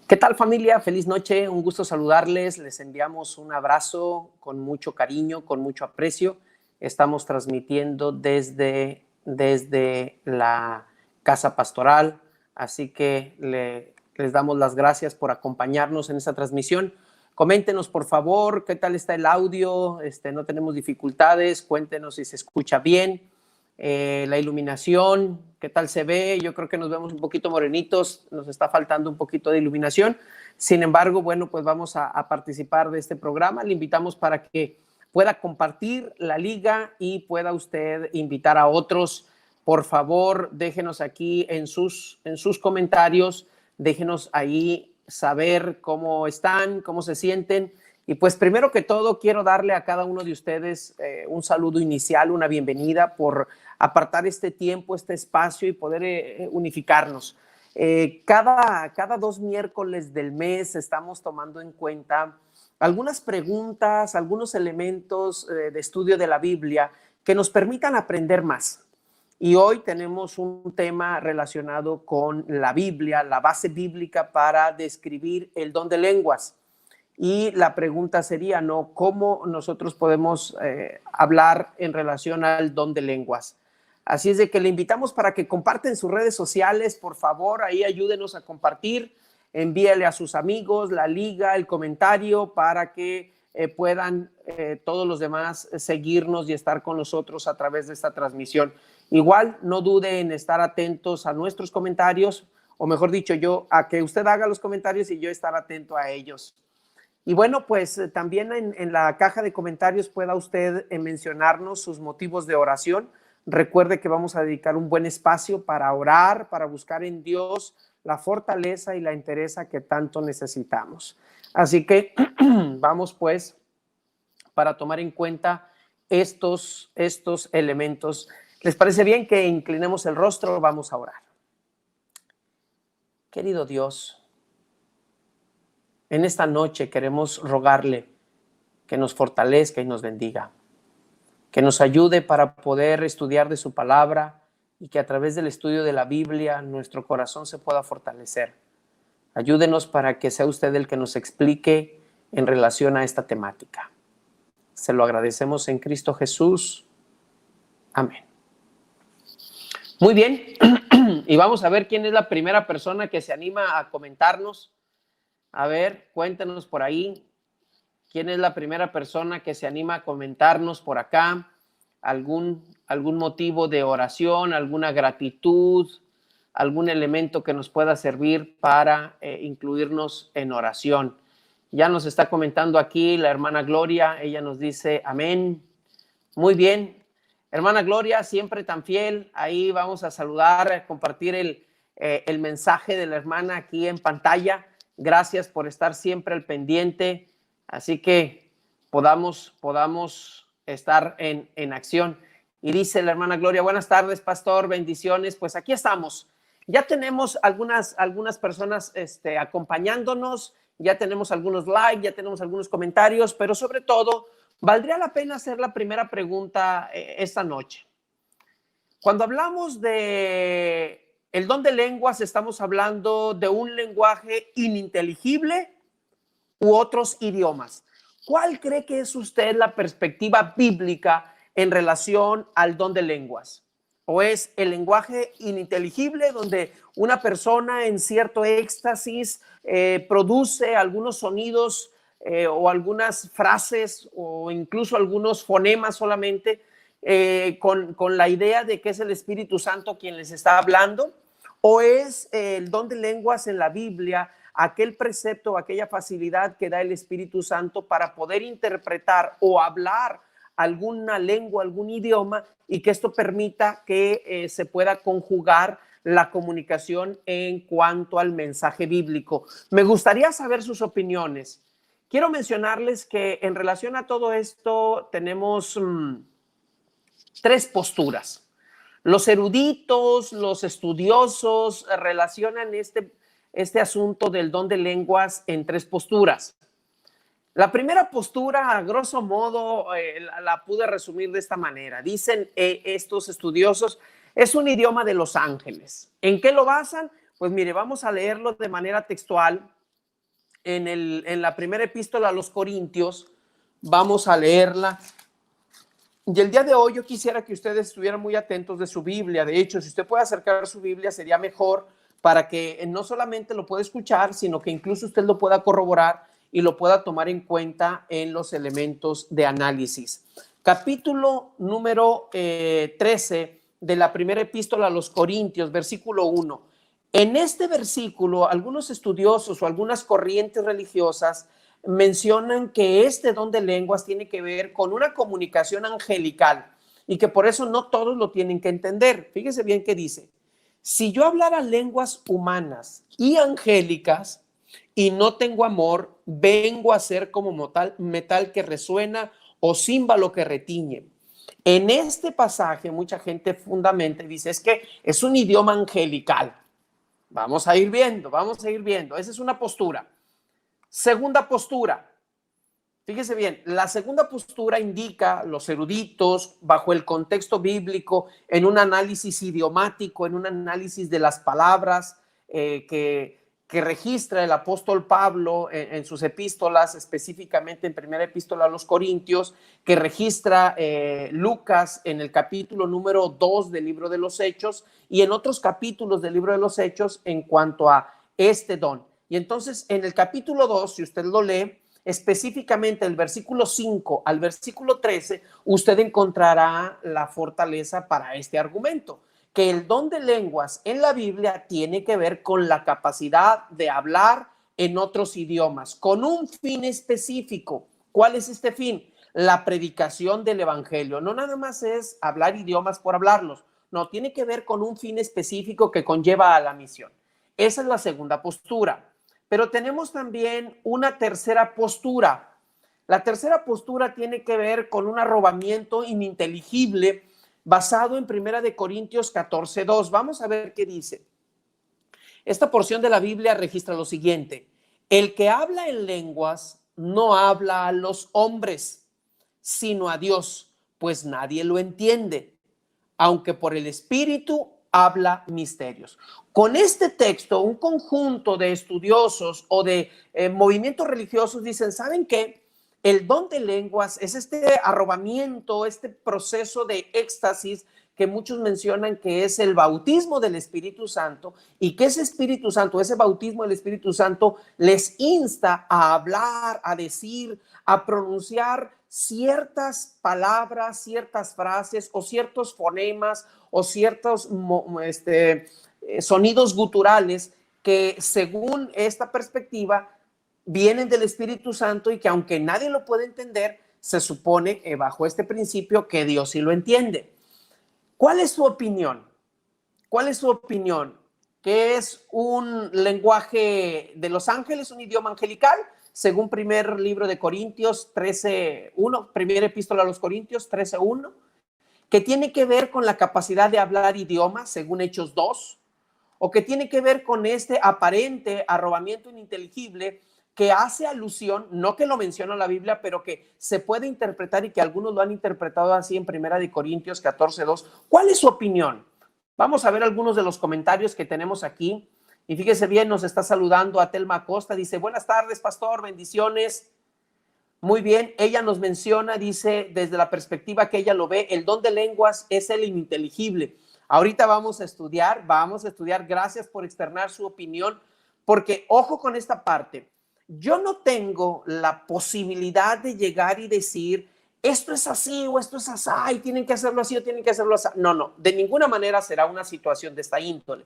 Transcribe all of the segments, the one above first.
¿Qué tal, familia? Feliz noche, un gusto saludarles. Les enviamos un abrazo con mucho cariño, con mucho aprecio. Estamos transmitiendo desde la casa pastoral, así que les damos las gracias por acompañarnos en esta transmisión. Coméntenos, por favor, qué tal está el audio. No tenemos dificultades. Cuéntenos si se escucha bien. La iluminación, ¿qué tal se ve? Yo creo que nos vemos un poquito morenitos, nos está faltando un poquito de iluminación. Sin embargo, bueno, pues vamos a participar de este programa. Le invitamos para que pueda compartir la liga y pueda usted invitar a otros. Por favor, déjenos aquí en sus comentarios, déjenos ahí saber cómo están, cómo se sienten. Y pues primero que todo quiero darle a cada uno de ustedes un saludo inicial, una bienvenida por apartar este tiempo, este espacio y poder unificarnos. Cada 2 miércoles del mes estamos tomando en cuenta algunas preguntas, algunos elementos de estudio de la Biblia que nos permitan aprender más. Y hoy tenemos un tema relacionado con la Biblia, la base bíblica para describir el don de lenguas. Y la pregunta sería, ¿no? ¿Cómo nosotros podemos hablar en relación al don de lenguas? Así es de que le invitamos para que comparten sus redes sociales, por favor, ahí ayúdenos a compartir, envíele a sus amigos la liga, el comentario para que puedan todos los demás seguirnos y estar con nosotros a través de esta transmisión. Igual, no dude en estar atentos a nuestros comentarios, o mejor dicho, a que usted haga los comentarios y yo estar atento a ellos. Y bueno, pues también en la caja de comentarios pueda usted mencionarnos sus motivos de oración. Recuerde que vamos a dedicar un buen espacio para orar, para buscar en Dios la fortaleza y la entereza que tanto necesitamos. Así que vamos pues para tomar en cuenta estos elementos. ¿Les parece bien que inclinemos el rostro? Vamos a orar. Querido Dios, en esta noche queremos rogarle que nos fortalezca y nos bendiga, que nos ayude para poder estudiar de su palabra y que a través del estudio de la Biblia nuestro corazón se pueda fortalecer. Ayúdenos para que sea usted el que nos explique en relación a esta temática. Se lo agradecemos en Cristo Jesús. Amén. Muy bien, y vamos a ver quién es la primera persona que se anima a comentarnos. A ver, cuéntenos por ahí, ¿quién es la primera persona que se anima a comentarnos por acá? ¿Algún motivo de oración, alguna gratitud, algún elemento que nos pueda servir para incluirnos en oración? Ya nos está comentando aquí la hermana Gloria, ella nos dice amén. Muy bien, hermana Gloria, siempre tan fiel. Ahí vamos a saludar, a compartir el mensaje de la hermana aquí en pantalla. Gracias por estar siempre al pendiente, así que podamos estar en acción. Y dice la hermana Gloria, buenas tardes, pastor, bendiciones. Pues aquí estamos. Ya tenemos algunas personas acompañándonos, ya tenemos algunos likes, ya tenemos algunos comentarios, pero sobre todo, valdría la pena hacer la primera pregunta esta noche. Cuando hablamos de el don de lenguas, estamos hablando de un lenguaje ininteligible u otros idiomas. ¿Cuál cree que es usted la perspectiva bíblica en relación al don de lenguas? ¿O es el lenguaje ininteligible donde una persona en cierto éxtasis produce algunos sonidos o algunas frases o incluso algunos fonemas solamente con la idea de que es el Espíritu Santo quien les está hablando? ¿O es el don de lenguas en la Biblia aquel precepto, aquella facilidad que da el Espíritu Santo para poder interpretar o hablar alguna lengua, algún idioma, y que esto permita que se pueda conjugar la comunicación en cuanto al mensaje bíblico? Me gustaría saber sus opiniones. Quiero mencionarles que en relación a todo esto tenemos tres posturas. Los eruditos, los estudiosos relacionan este asunto del don de lenguas en tres posturas. La primera postura, a grosso modo, la pude resumir de esta manera. Dicen estos estudiosos, es un idioma de los ángeles. ¿En qué lo basan? Pues mire, vamos a leerlo de manera textual en la primera epístola a los Corintios. Vamos a leerla. Y el día de hoy yo quisiera que ustedes estuvieran muy atentos de su Biblia. De hecho, si usted puede acercar su Biblia, sería mejor para que no solamente lo pueda escuchar, sino que incluso usted lo pueda corroborar y lo pueda tomar en cuenta en los elementos de análisis. Capítulo número 13 de la primera epístola a los Corintios, versículo 1. En este versículo, algunos estudiosos o algunas corrientes religiosas mencionan que este don de lenguas tiene que ver con una comunicación angelical y que por eso no todos lo tienen que entender. Fíjese bien que dice, si yo hablara lenguas humanas y angélicas y no tengo amor, vengo a ser como metal que resuena o címbalo que retiñe. En este pasaje mucha gente fundamenta y dice, es que es un idioma angelical. Vamos a ir viendo. Esa es una postura. Segunda postura. Fíjese bien, la segunda postura indica los eruditos bajo el contexto bíblico en un análisis idiomático, en un análisis de las palabras que registra el apóstol Pablo en sus epístolas, específicamente en primera epístola a los Corintios, que registra Lucas en el capítulo número 2 del libro de los Hechos y en otros capítulos del libro de los Hechos en cuanto a este don. Y entonces en el capítulo 2, si usted lo lee, específicamente el versículo 5 al versículo 13, usted encontrará la fortaleza para este argumento, que el don de lenguas en la Biblia tiene que ver con la capacidad de hablar en otros idiomas, con un fin específico. ¿Cuál es este fin? La predicación del evangelio. No nada más es hablar idiomas por hablarlos, no, tiene que ver con un fin específico que conlleva a la misión. Esa es la segunda postura. Pero tenemos también una tercera postura. La tercera postura tiene que ver con un arrobamiento ininteligible basado en 1 Corintios 14:2. Vamos a ver qué dice. Esta porción de la Biblia registra lo siguiente: el que habla en lenguas no habla a los hombres, sino a Dios, pues nadie lo entiende, aunque por el Espíritu habla misterios. Con este texto, un conjunto de estudiosos o de movimientos religiosos dicen, ¿saben qué? El don de lenguas es este arrobamiento, este proceso de éxtasis que muchos mencionan que es el bautismo del Espíritu Santo, y que ese Espíritu Santo, ese bautismo del Espíritu Santo les insta a hablar, a decir, a pronunciar ciertas palabras, ciertas frases o ciertos fonemas o ciertos sonidos guturales que según esta perspectiva vienen del Espíritu Santo y que aunque nadie lo puede entender, se supone bajo este principio que Dios sí lo entiende. ¿Cuál es su opinión? ¿Cuál es su opinión? ¿Que es un lenguaje de los ángeles, un idioma angelical? Según primer libro de Corintios 13:1, primera epístola a los Corintios 13:1, que tiene que ver con la capacidad de hablar idiomas, según Hechos 2, o que tiene que ver con este aparente arrobamiento ininteligible que hace alusión, no que lo menciona la Biblia, pero que se puede interpretar y que algunos lo han interpretado así en primera de Corintios 14:2. ¿Cuál es su opinión? Vamos a ver algunos de los comentarios que tenemos aquí. Y fíjese bien, nos está saludando a Telma Acosta, dice, buenas tardes, pastor, bendiciones. Muy bien, ella nos menciona, dice, desde la perspectiva que ella lo ve, el don de lenguas es el ininteligible. Ahorita vamos a estudiar, gracias por externar su opinión, porque ojo con esta parte, yo no tengo la posibilidad de llegar y decir, esto es así o esto es así, y tienen que hacerlo así o tienen que hacerlo así. No, de ninguna manera será una situación de esta índole.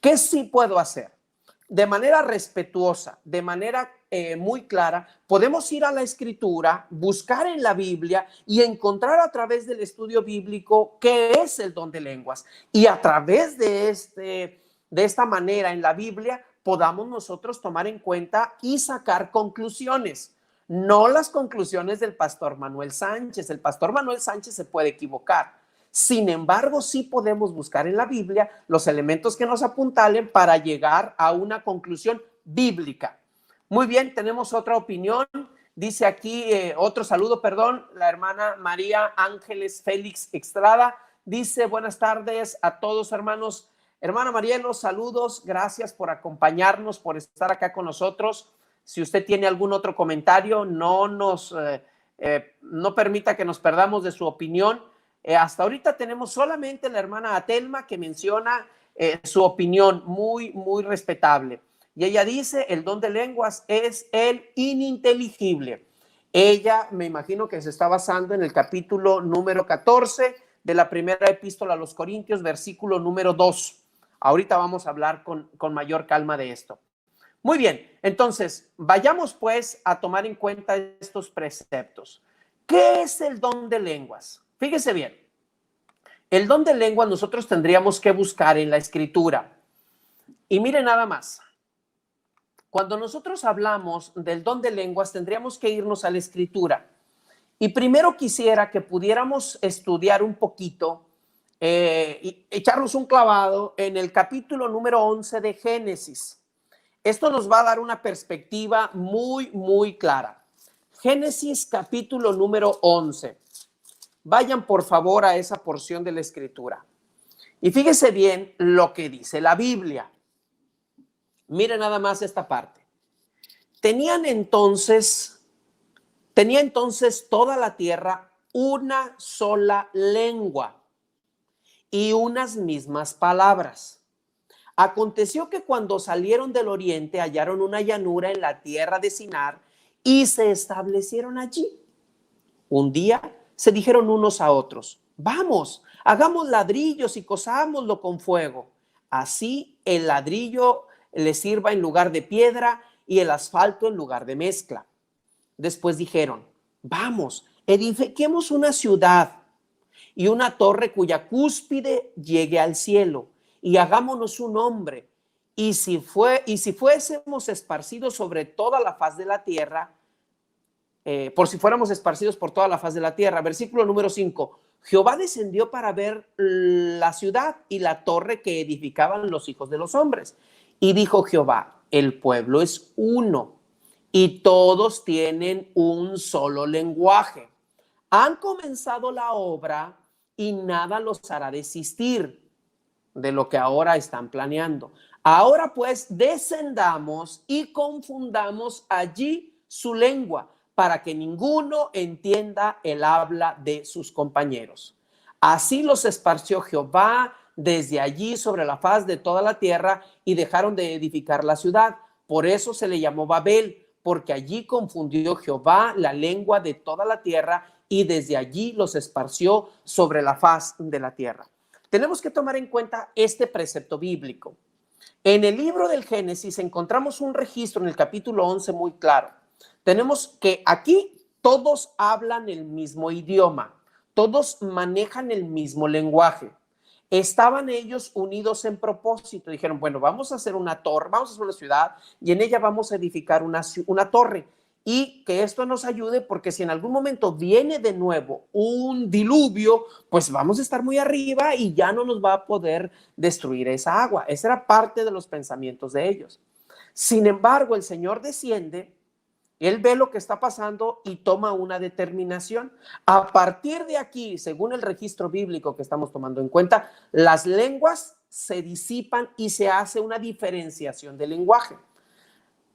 ¿Qué sí puedo hacer? De manera respetuosa, de manera muy clara, podemos ir a la Escritura, buscar en la Biblia y encontrar a través del estudio bíblico qué es el don de lenguas. Y a través de esta manera en la Biblia podamos nosotros tomar en cuenta y sacar conclusiones. No las conclusiones del pastor Manuel Sánchez. El pastor Manuel Sánchez se puede equivocar. Sin embargo, sí podemos buscar en la Biblia los elementos que nos apuntalen para llegar a una conclusión bíblica. Muy bien, tenemos otra opinión. Dice aquí, otro saludo, perdón, la hermana María Ángeles Félix Estrada. Dice, buenas tardes a todos, hermanos. Hermana Marielo, saludos, gracias por acompañarnos, por estar acá con nosotros. Si usted tiene algún otro comentario, no permita que nos perdamos de su opinión. Hasta ahorita tenemos solamente la hermana Atelma que menciona su opinión muy, muy respetable. Y ella dice, el don de lenguas es el ininteligible. Ella, me imagino que se está basando en el capítulo número 14 de la primera epístola a los Corintios, versículo número 2. Ahorita vamos a hablar con mayor calma de esto. Muy bien, entonces, vayamos pues a tomar en cuenta estos preceptos. ¿Qué es el don de lenguas? Fíjese bien, el don de lenguas nosotros tendríamos que buscar en la Escritura. Y mire nada más, cuando nosotros hablamos del don de lenguas tendríamos que irnos a la Escritura. Y primero quisiera que pudiéramos estudiar un poquito y echarnos un clavado en el capítulo número 11 de Génesis. Esto nos va a dar una perspectiva muy, muy clara. Génesis capítulo número 11. Vayan por favor a esa porción de la Escritura. Y fíjese bien lo que dice la Biblia. Mire nada más esta parte. Tenía entonces toda la tierra una sola lengua y unas mismas palabras. Aconteció que cuando salieron del oriente hallaron una llanura en la tierra de Sinar y se establecieron allí. Un día se dijeron unos a otros, vamos, hagamos ladrillos y cosámoslo con fuego. Así el ladrillo le sirva en lugar de piedra y el asfalto en lugar de mezcla. Después dijeron, vamos, edifiquemos una ciudad y una torre cuya cúspide llegue al cielo y hagámonos un nombre. Y si fuésemos esparcidos sobre toda la faz de la tierra, por si fuéramos esparcidos por toda la faz de la tierra. Versículo número 5. Jehová descendió para ver la ciudad y la torre que edificaban los hijos de los hombres. Y dijo Jehová, el pueblo es uno y todos tienen un solo lenguaje. Han comenzado la obra y nada los hará desistir de lo que ahora están planeando. Ahora pues descendamos y confundamos allí su lengua, para que ninguno entienda el habla de sus compañeros. Así los esparció Jehová desde allí sobre la faz de toda la tierra y dejaron de edificar la ciudad. Por eso se le llamó Babel, porque allí confundió Jehová la lengua de toda la tierra y desde allí los esparció sobre la faz de la tierra. Tenemos que tomar en cuenta este precepto bíblico. En el libro del Génesis encontramos un registro en el capítulo 11 muy claro. Tenemos que aquí todos hablan el mismo idioma, todos manejan el mismo lenguaje. Estaban ellos unidos en propósito. Dijeron, bueno, vamos a hacer una torre, vamos a hacer una ciudad y en ella vamos a edificar una torre. Y que esto nos ayude porque si en algún momento viene de nuevo un diluvio, pues vamos a estar muy arriba y ya no nos va a poder destruir esa agua. Esa era parte de los pensamientos de ellos. Sin embargo, el Señor desciende. Él ve lo que está pasando y toma una determinación. A partir de aquí, según el registro bíblico que estamos tomando en cuenta, las lenguas se disipan y se hace una diferenciación del lenguaje.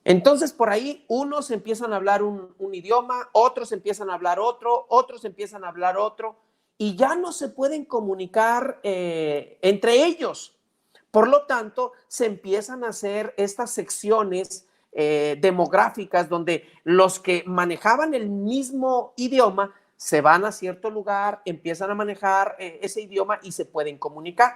Entonces, por ahí, unos empiezan a hablar un idioma, otros empiezan a hablar otro, otros empiezan a hablar otro, y ya no se pueden comunicar entre ellos. Por lo tanto, se empiezan a hacer estas secciones demográficas donde los que manejaban el mismo idioma se van a cierto lugar, empiezan a manejar ese idioma y se pueden comunicar.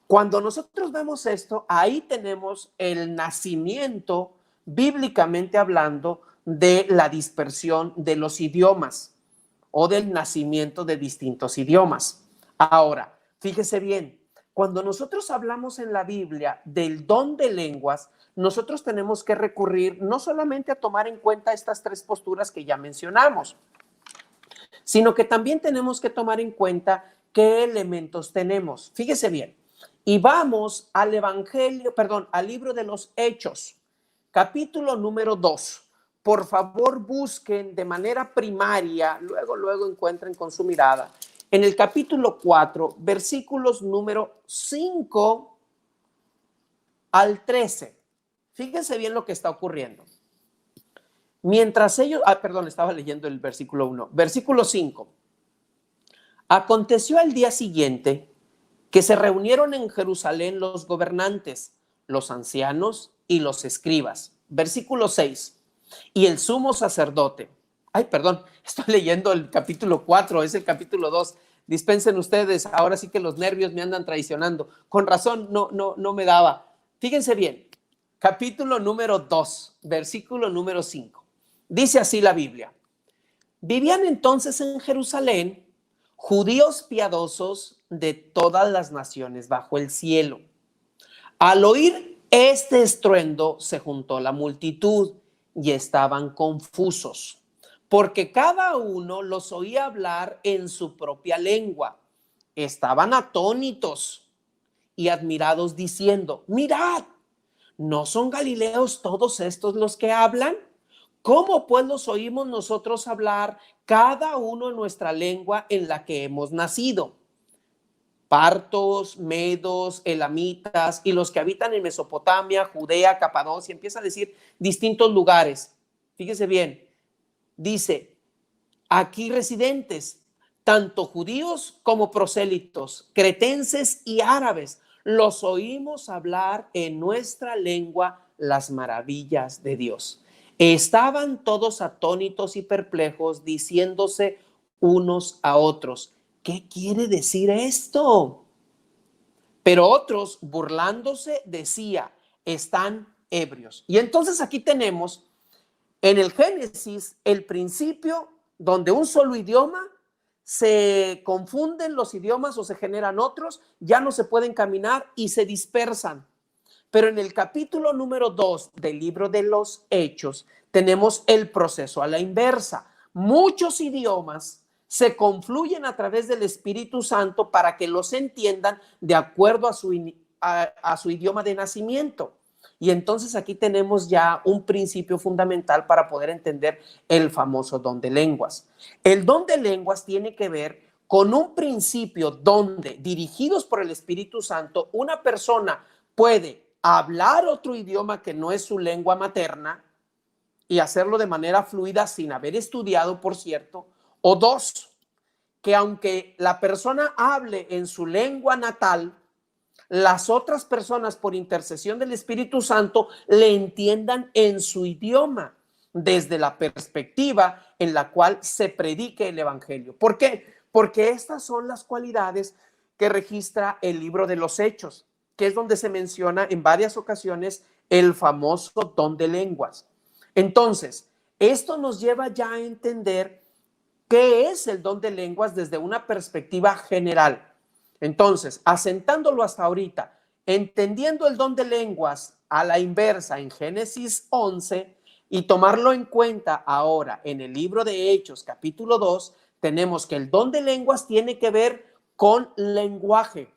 Cuando nosotros vemos esto, ahí tenemos el nacimiento, bíblicamente hablando, de la dispersión de los idiomas o del nacimiento de distintos idiomas. Ahora, fíjese bien, cuando nosotros hablamos en la Biblia del don de lenguas, nosotros tenemos que recurrir no solamente a tomar en cuenta estas tres posturas que ya mencionamos, sino que también tenemos que tomar en cuenta qué elementos tenemos. Fíjese bien, y vamos al al libro de los Hechos, capítulo número 2. Por favor, busquen de manera primaria, luego encuentren con su mirada, en el capítulo 4, versículos número 5 al 13. Fíjense bien lo que está ocurriendo. Mientras ellos, estaba leyendo el versículo 1. Versículo 5. Aconteció al día siguiente que se reunieron en Jerusalén los gobernantes, los ancianos y los escribas. Versículo 6. Y el sumo sacerdote. Estoy leyendo el capítulo 4, es el capítulo 2. Dispensen ustedes, ahora sí que los nervios me andan traicionando. Con razón, no me daba. Fíjense bien, capítulo número 2, versículo número 5. Dice así la Biblia. Vivían entonces en Jerusalén judíos piadosos de todas las naciones bajo el cielo. Al oír este estruendo se juntó la multitud y estaban confusos, porque cada uno los oía hablar en su propia lengua. Estaban atónitos y admirados diciendo, mirad, ¿no son galileos todos estos los que hablan? ¿Cómo pues los oímos nosotros hablar cada uno en nuestra lengua en la que hemos nacido? Partos, medos, elamitas y los que habitan en Mesopotamia, Judea, Capadocia, empieza a decir distintos lugares. Fíjese bien, dice, aquí residentes, tanto judíos como prosélitos, cretenses y árabes, los oímos hablar en nuestra lengua las maravillas de Dios. Estaban todos atónitos y perplejos, diciéndose unos a otros, ¿qué quiere decir esto? Pero otros, burlándose, decía, están ebrios. Y entonces aquí tenemos en el Génesis el principio donde un solo idioma se confunden los idiomas o se generan otros, ya no se pueden caminar y se dispersan. Pero en el capítulo número 2 del libro de los Hechos tenemos el proceso a la inversa. Muchos idiomas se confluyen a través del Espíritu Santo para que los entiendan de acuerdo a su idioma de nacimiento. Y entonces aquí tenemos ya un principio fundamental para poder entender el famoso don de lenguas. El don de lenguas tiene que ver con un principio donde, dirigidos por el Espíritu Santo, una persona puede hablar otro idioma que no es su lengua materna y hacerlo de manera fluida sin haber estudiado, por cierto. O dos, que aunque la persona hable en su lengua natal, las otras personas por intercesión del Espíritu Santo le entiendan en su idioma, desde la perspectiva en la cual se predique el evangelio. ¿Por qué? Porque estas son las cualidades que registra el libro de los Hechos, que es donde se menciona en varias ocasiones el famoso don de lenguas. Entonces, esto nos lleva ya a entender qué es el don de lenguas desde una perspectiva general. Entonces, asentándolo hasta ahorita, entendiendo el don de lenguas a la inversa en Génesis 11 y tomarlo en cuenta ahora en el libro de Hechos, capítulo 2, tenemos que el don de lenguas tiene que ver con lenguaje,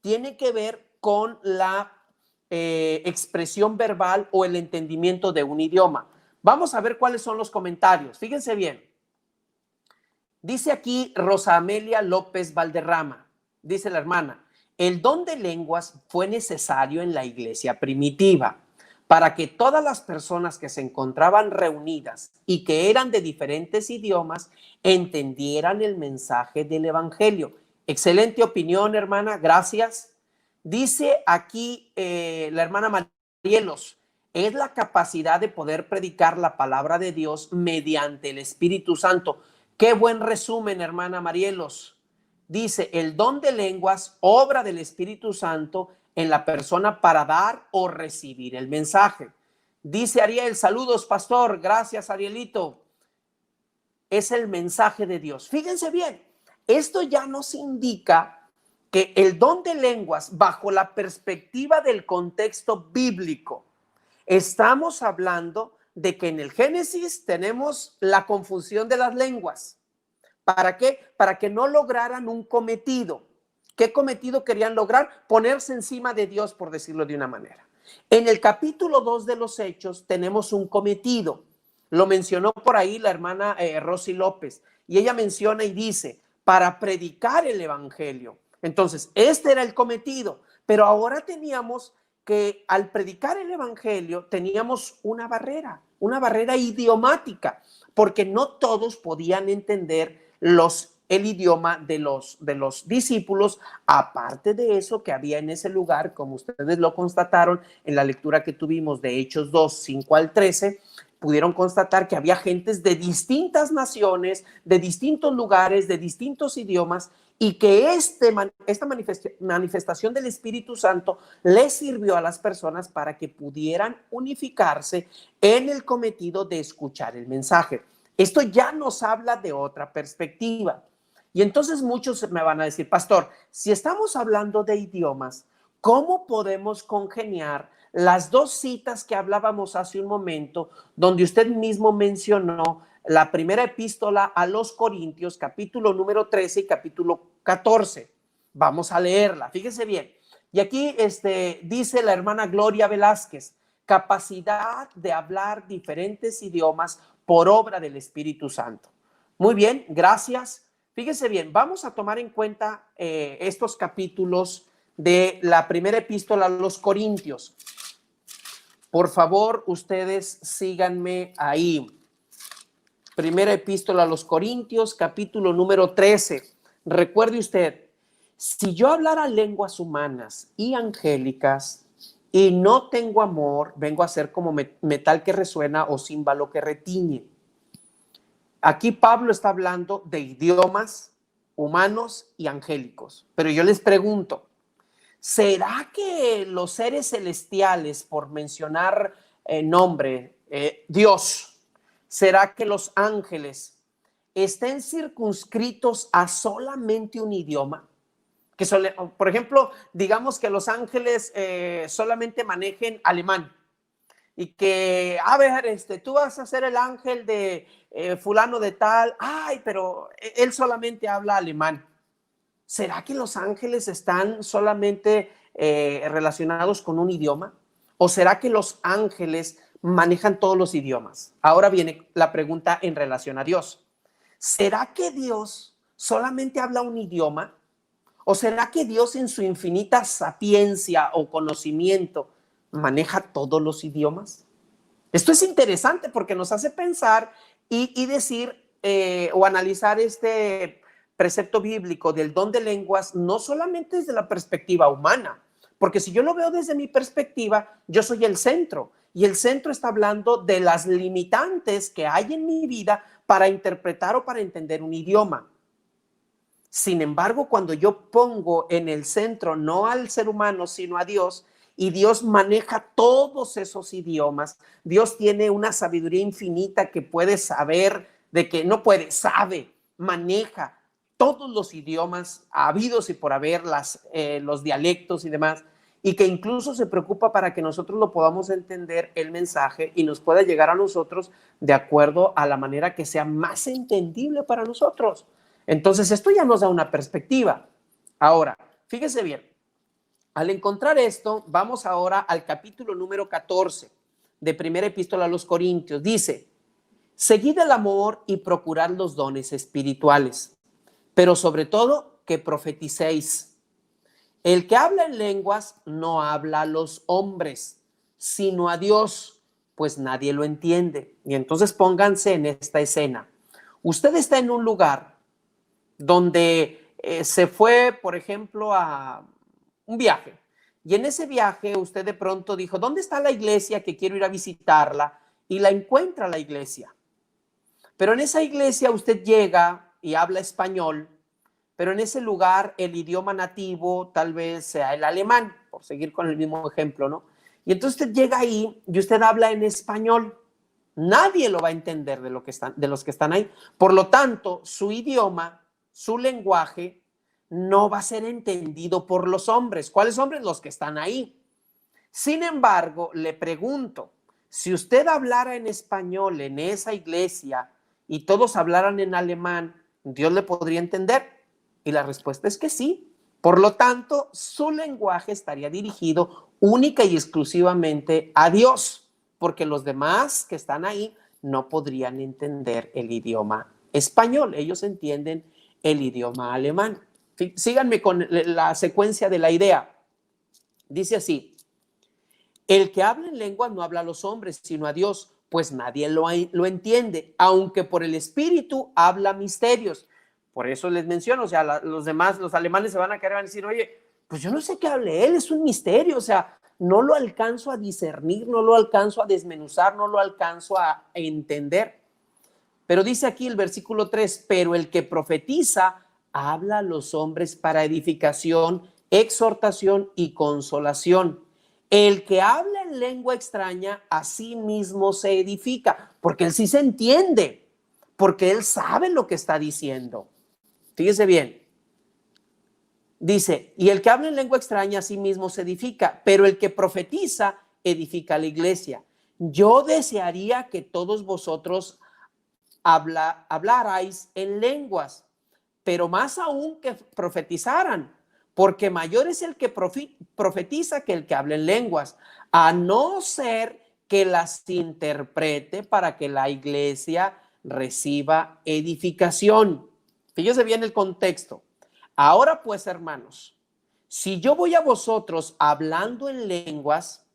tiene que ver con la expresión verbal o el entendimiento de un idioma. Vamos a ver cuáles son los comentarios. Fíjense bien. Dice aquí Rosa Amelia López Valderrama, dice la hermana, el don de lenguas fue necesario en la iglesia primitiva para que todas las personas que se encontraban reunidas y que eran de diferentes idiomas entendieran el mensaje del evangelio. Excelente opinión, hermana, gracias. Dice aquí la hermana Marielos, es la capacidad de poder predicar la palabra de Dios mediante el Espíritu Santo. Qué buen resumen, hermana Marielos. Dice, el don de lenguas, obra del Espíritu Santo en la persona para dar o recibir el mensaje. Dice Ariel, saludos, pastor. Gracias, Arielito. Es el mensaje de Dios. Fíjense bien, esto ya nos indica que el don de lenguas, bajo la perspectiva del contexto bíblico, estamos hablando de que en el Génesis tenemos la confusión de las lenguas. ¿Para qué? Para que no lograran un cometido. ¿Qué cometido querían lograr? Ponerse encima de Dios, por decirlo de una manera. En el capítulo 2 de los Hechos tenemos un cometido. Lo mencionó por ahí la hermana Rosy López. Y ella menciona y dice, para predicar el evangelio. Entonces, este era el cometido. Pero ahora teníamos que al predicar el evangelio teníamos una barrera idiomática, porque no todos podían entender el idioma de los discípulos. Aparte de eso, que había en ese lugar, como ustedes lo constataron en la lectura que tuvimos de Hechos 2, 5 al 13, pudieron constatar que había gentes de distintas naciones, de distintos lugares, de distintos idiomas, y que esta manifestación del Espíritu Santo les sirvió a las personas para que pudieran unificarse en el cometido de escuchar el mensaje. Esto ya nos habla de otra perspectiva. Y entonces muchos me van a decir, pastor, si estamos hablando de idiomas, ¿cómo podemos congeniar las dos citas que hablábamos hace un momento, donde usted mismo mencionó la primera epístola a los Corintios, capítulo número 13 y capítulo 14? Vamos a leerla, fíjese bien. Y aquí dice la hermana Gloria Velázquez, capacidad de hablar diferentes idiomas por obra del Espíritu Santo. Muy bien, gracias. Fíjese bien, vamos a tomar en cuenta estos capítulos de la primera epístola a los Corintios. Por favor, ustedes síganme ahí. Primera epístola a los Corintios, capítulo número 13. Recuerde usted, si yo hablara lenguas humanas y angélicas y no tengo amor, vengo a ser como metal que resuena o címbalo que retiñe. Aquí Pablo está hablando de idiomas humanos y angélicos. Pero yo les pregunto, ¿será que los seres celestiales, por mencionar nombre, Dios, será que los ángeles estén circunscritos a solamente un idioma? Que por ejemplo, digamos que los ángeles solamente manejen alemán y que, a ver, tú vas a ser el ángel de fulano de tal, ay, pero él solamente habla alemán. ¿Será que los ángeles están solamente relacionados con un idioma? ¿O será que los ángeles manejan todos los idiomas? Ahora viene la pregunta en relación a Dios. ¿Será que Dios solamente habla un idioma? ¿O será que Dios en su infinita sapiencia o conocimiento maneja todos los idiomas? Esto es interesante porque nos hace pensar y decir o analizar este precepto bíblico del don de lenguas, no solamente desde la perspectiva humana, porque si yo lo veo desde mi perspectiva, yo soy el centro, y el centro está hablando de las limitantes que hay en mi vida para interpretar o para entender un idioma. Sin embargo, cuando yo pongo en el centro no al ser humano, sino a Dios, y Dios maneja todos esos idiomas, Dios tiene una sabiduría infinita que puede saber, de que no puede, sabe, maneja todos los idiomas habidos y por haber, los dialectos y demás, y que incluso se preocupa para que nosotros lo podamos entender el mensaje y nos pueda llegar a nosotros de acuerdo a la manera que sea más entendible para nosotros. Entonces, esto ya nos da una perspectiva. Ahora, fíjese bien, al encontrar esto, vamos ahora al capítulo número 14 de Primera Epístola a los Corintios. Dice, seguid el amor y procurad los dones espirituales, pero sobre todo que profeticéis. El que habla en lenguas no habla a los hombres, sino a Dios, pues nadie lo entiende. Y entonces pónganse en esta escena. Usted está en un lugar donde se fue, por ejemplo, a un viaje. Y en ese viaje usted de pronto dijo, ¿dónde está la iglesia que quiero ir a visitarla? Y la encuentra la iglesia. Pero en esa iglesia usted llega y habla español, pero en ese lugar el idioma nativo tal vez sea el alemán, por seguir con el mismo ejemplo, ¿no? Y entonces usted llega ahí y usted habla en español. Nadie lo va a entender de los que están ahí. Por lo tanto, su idioma, su lenguaje, no va a ser entendido por los hombres. ¿Cuáles hombres? Los que están ahí. Sin embargo, le pregunto, si usted hablara en español en esa iglesia y todos hablaran en alemán, ¿Dios le podría entender? Y la respuesta es que sí. Por lo tanto, su lenguaje estaría dirigido única y exclusivamente a Dios, porque los demás que están ahí no podrían entender el idioma español. Ellos entienden el idioma alemán. Síganme con la secuencia de la idea. Dice así: el que habla en lenguas no habla a los hombres, sino a Dios, pues nadie lo entiende, aunque por el Espíritu habla misterios. Por eso les menciono, o sea, los demás, los alemanes se van a quedar y van a decir, oye, pues yo no sé qué hable él, es un misterio, o sea, no lo alcanzo a discernir, no lo alcanzo a desmenuzar, no lo alcanzo a entender. Pero dice aquí el versículo 3, pero el que profetiza habla a los hombres para edificación, exhortación y consolación. El que habla en lengua extraña a sí mismo se edifica, porque él sí se entiende, porque él sabe lo que está diciendo. Fíjese bien. Dice, y el que habla en lengua extraña a sí mismo se edifica, pero el que profetiza edifica a la iglesia. Yo desearía que todos vosotros hablarais en lenguas, pero más aún que profetizaran, porque mayor es el que profetiza que el que habla en lenguas, a no ser que las interprete para que la iglesia reciba edificación. Fíjese bien el contexto. Ahora pues, hermanos, si yo voy a vosotros hablando en lenguas,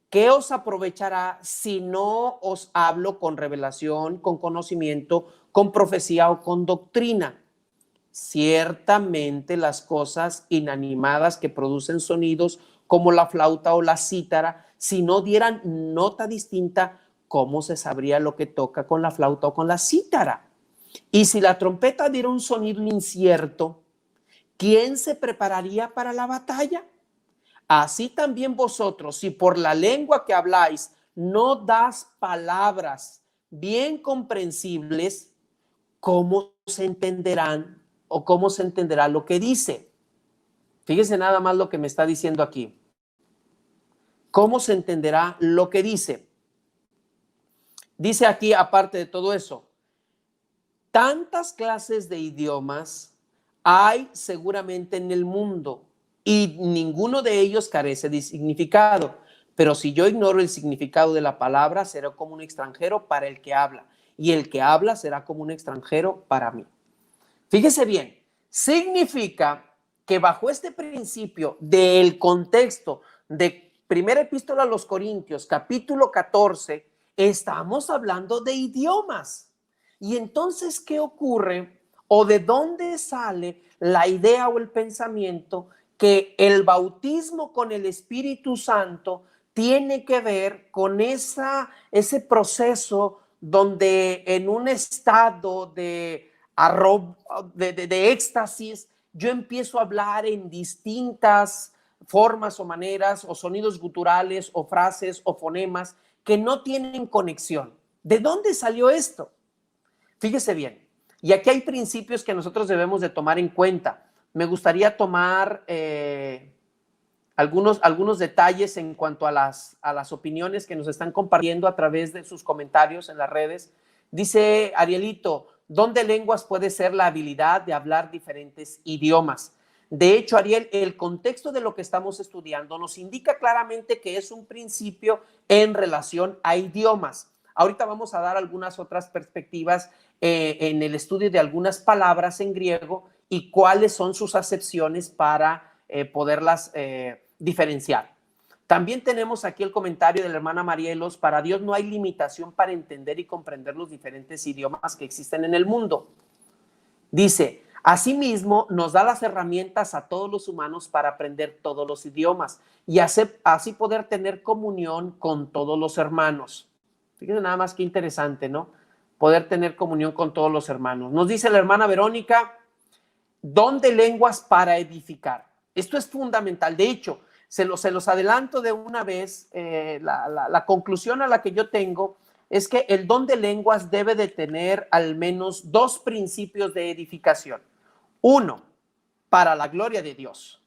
¿qué os aprovechará si no os hablo con revelación, con conocimiento, con profecía o con doctrina? Ciertamente las cosas inanimadas que producen sonidos como la flauta o la cítara, si no dieran nota distinta, ¿cómo se sabría lo que toca con la flauta o con la cítara? Y si la trompeta diera un sonido incierto, ¿quién se prepararía para la batalla? Así también vosotros, si por la lengua que habláis no das palabras bien comprensibles, ¿cómo se entenderán o cómo se entenderá lo que dice? Fíjese nada más lo que me está diciendo aquí. ¿Cómo se entenderá lo que dice? Dice aquí, aparte de todo eso, tantas clases de idiomas hay seguramente en el mundo y ninguno de ellos carece de significado. Pero si yo ignoro el significado de la palabra, seré como un extranjero para el que habla, y el que habla será como un extranjero para mí. Fíjese bien, significa que bajo este principio del contexto de Primera Epístola a los Corintios, capítulo 14, estamos hablando de idiomas. Y entonces, ¿qué ocurre? ¿O de dónde sale la idea o el pensamiento que el bautismo con el Espíritu Santo tiene que ver con ese proceso donde en un estado de éxtasis yo empiezo a hablar en distintas formas o maneras o sonidos guturales o frases o fonemas que no tienen conexión? ¿De dónde salió esto? Fíjese bien, y aquí hay principios que nosotros debemos de tomar en cuenta. Me gustaría tomar algunos detalles en cuanto a las opiniones que nos están compartiendo a través de sus comentarios en las redes. Dice Arielito, ¿don de lenguas puede ser la habilidad de hablar diferentes idiomas? De hecho, Ariel, el contexto de lo que estamos estudiando nos indica claramente que es un principio en relación a idiomas. Ahorita vamos a dar algunas otras perspectivas en el estudio de algunas palabras en griego y cuáles son sus acepciones para poderlas diferenciar. También tenemos aquí el comentario de la hermana Marielos: para Dios no hay limitación para entender y comprender los diferentes idiomas que existen en el mundo. Dice: asimismo, nos da las herramientas a todos los humanos para aprender todos los idiomas y así poder tener comunión con todos los hermanos. Fíjense nada más qué interesante, ¿no? Poder tener comunión con todos los hermanos. Nos dice la hermana Verónica: don de lenguas para edificar. Esto es fundamental. De hecho, se los adelanto de una vez. La conclusión a la que yo tengo es que el don de lenguas debe de tener al menos dos principios de edificación. Uno, para la gloria de Dios,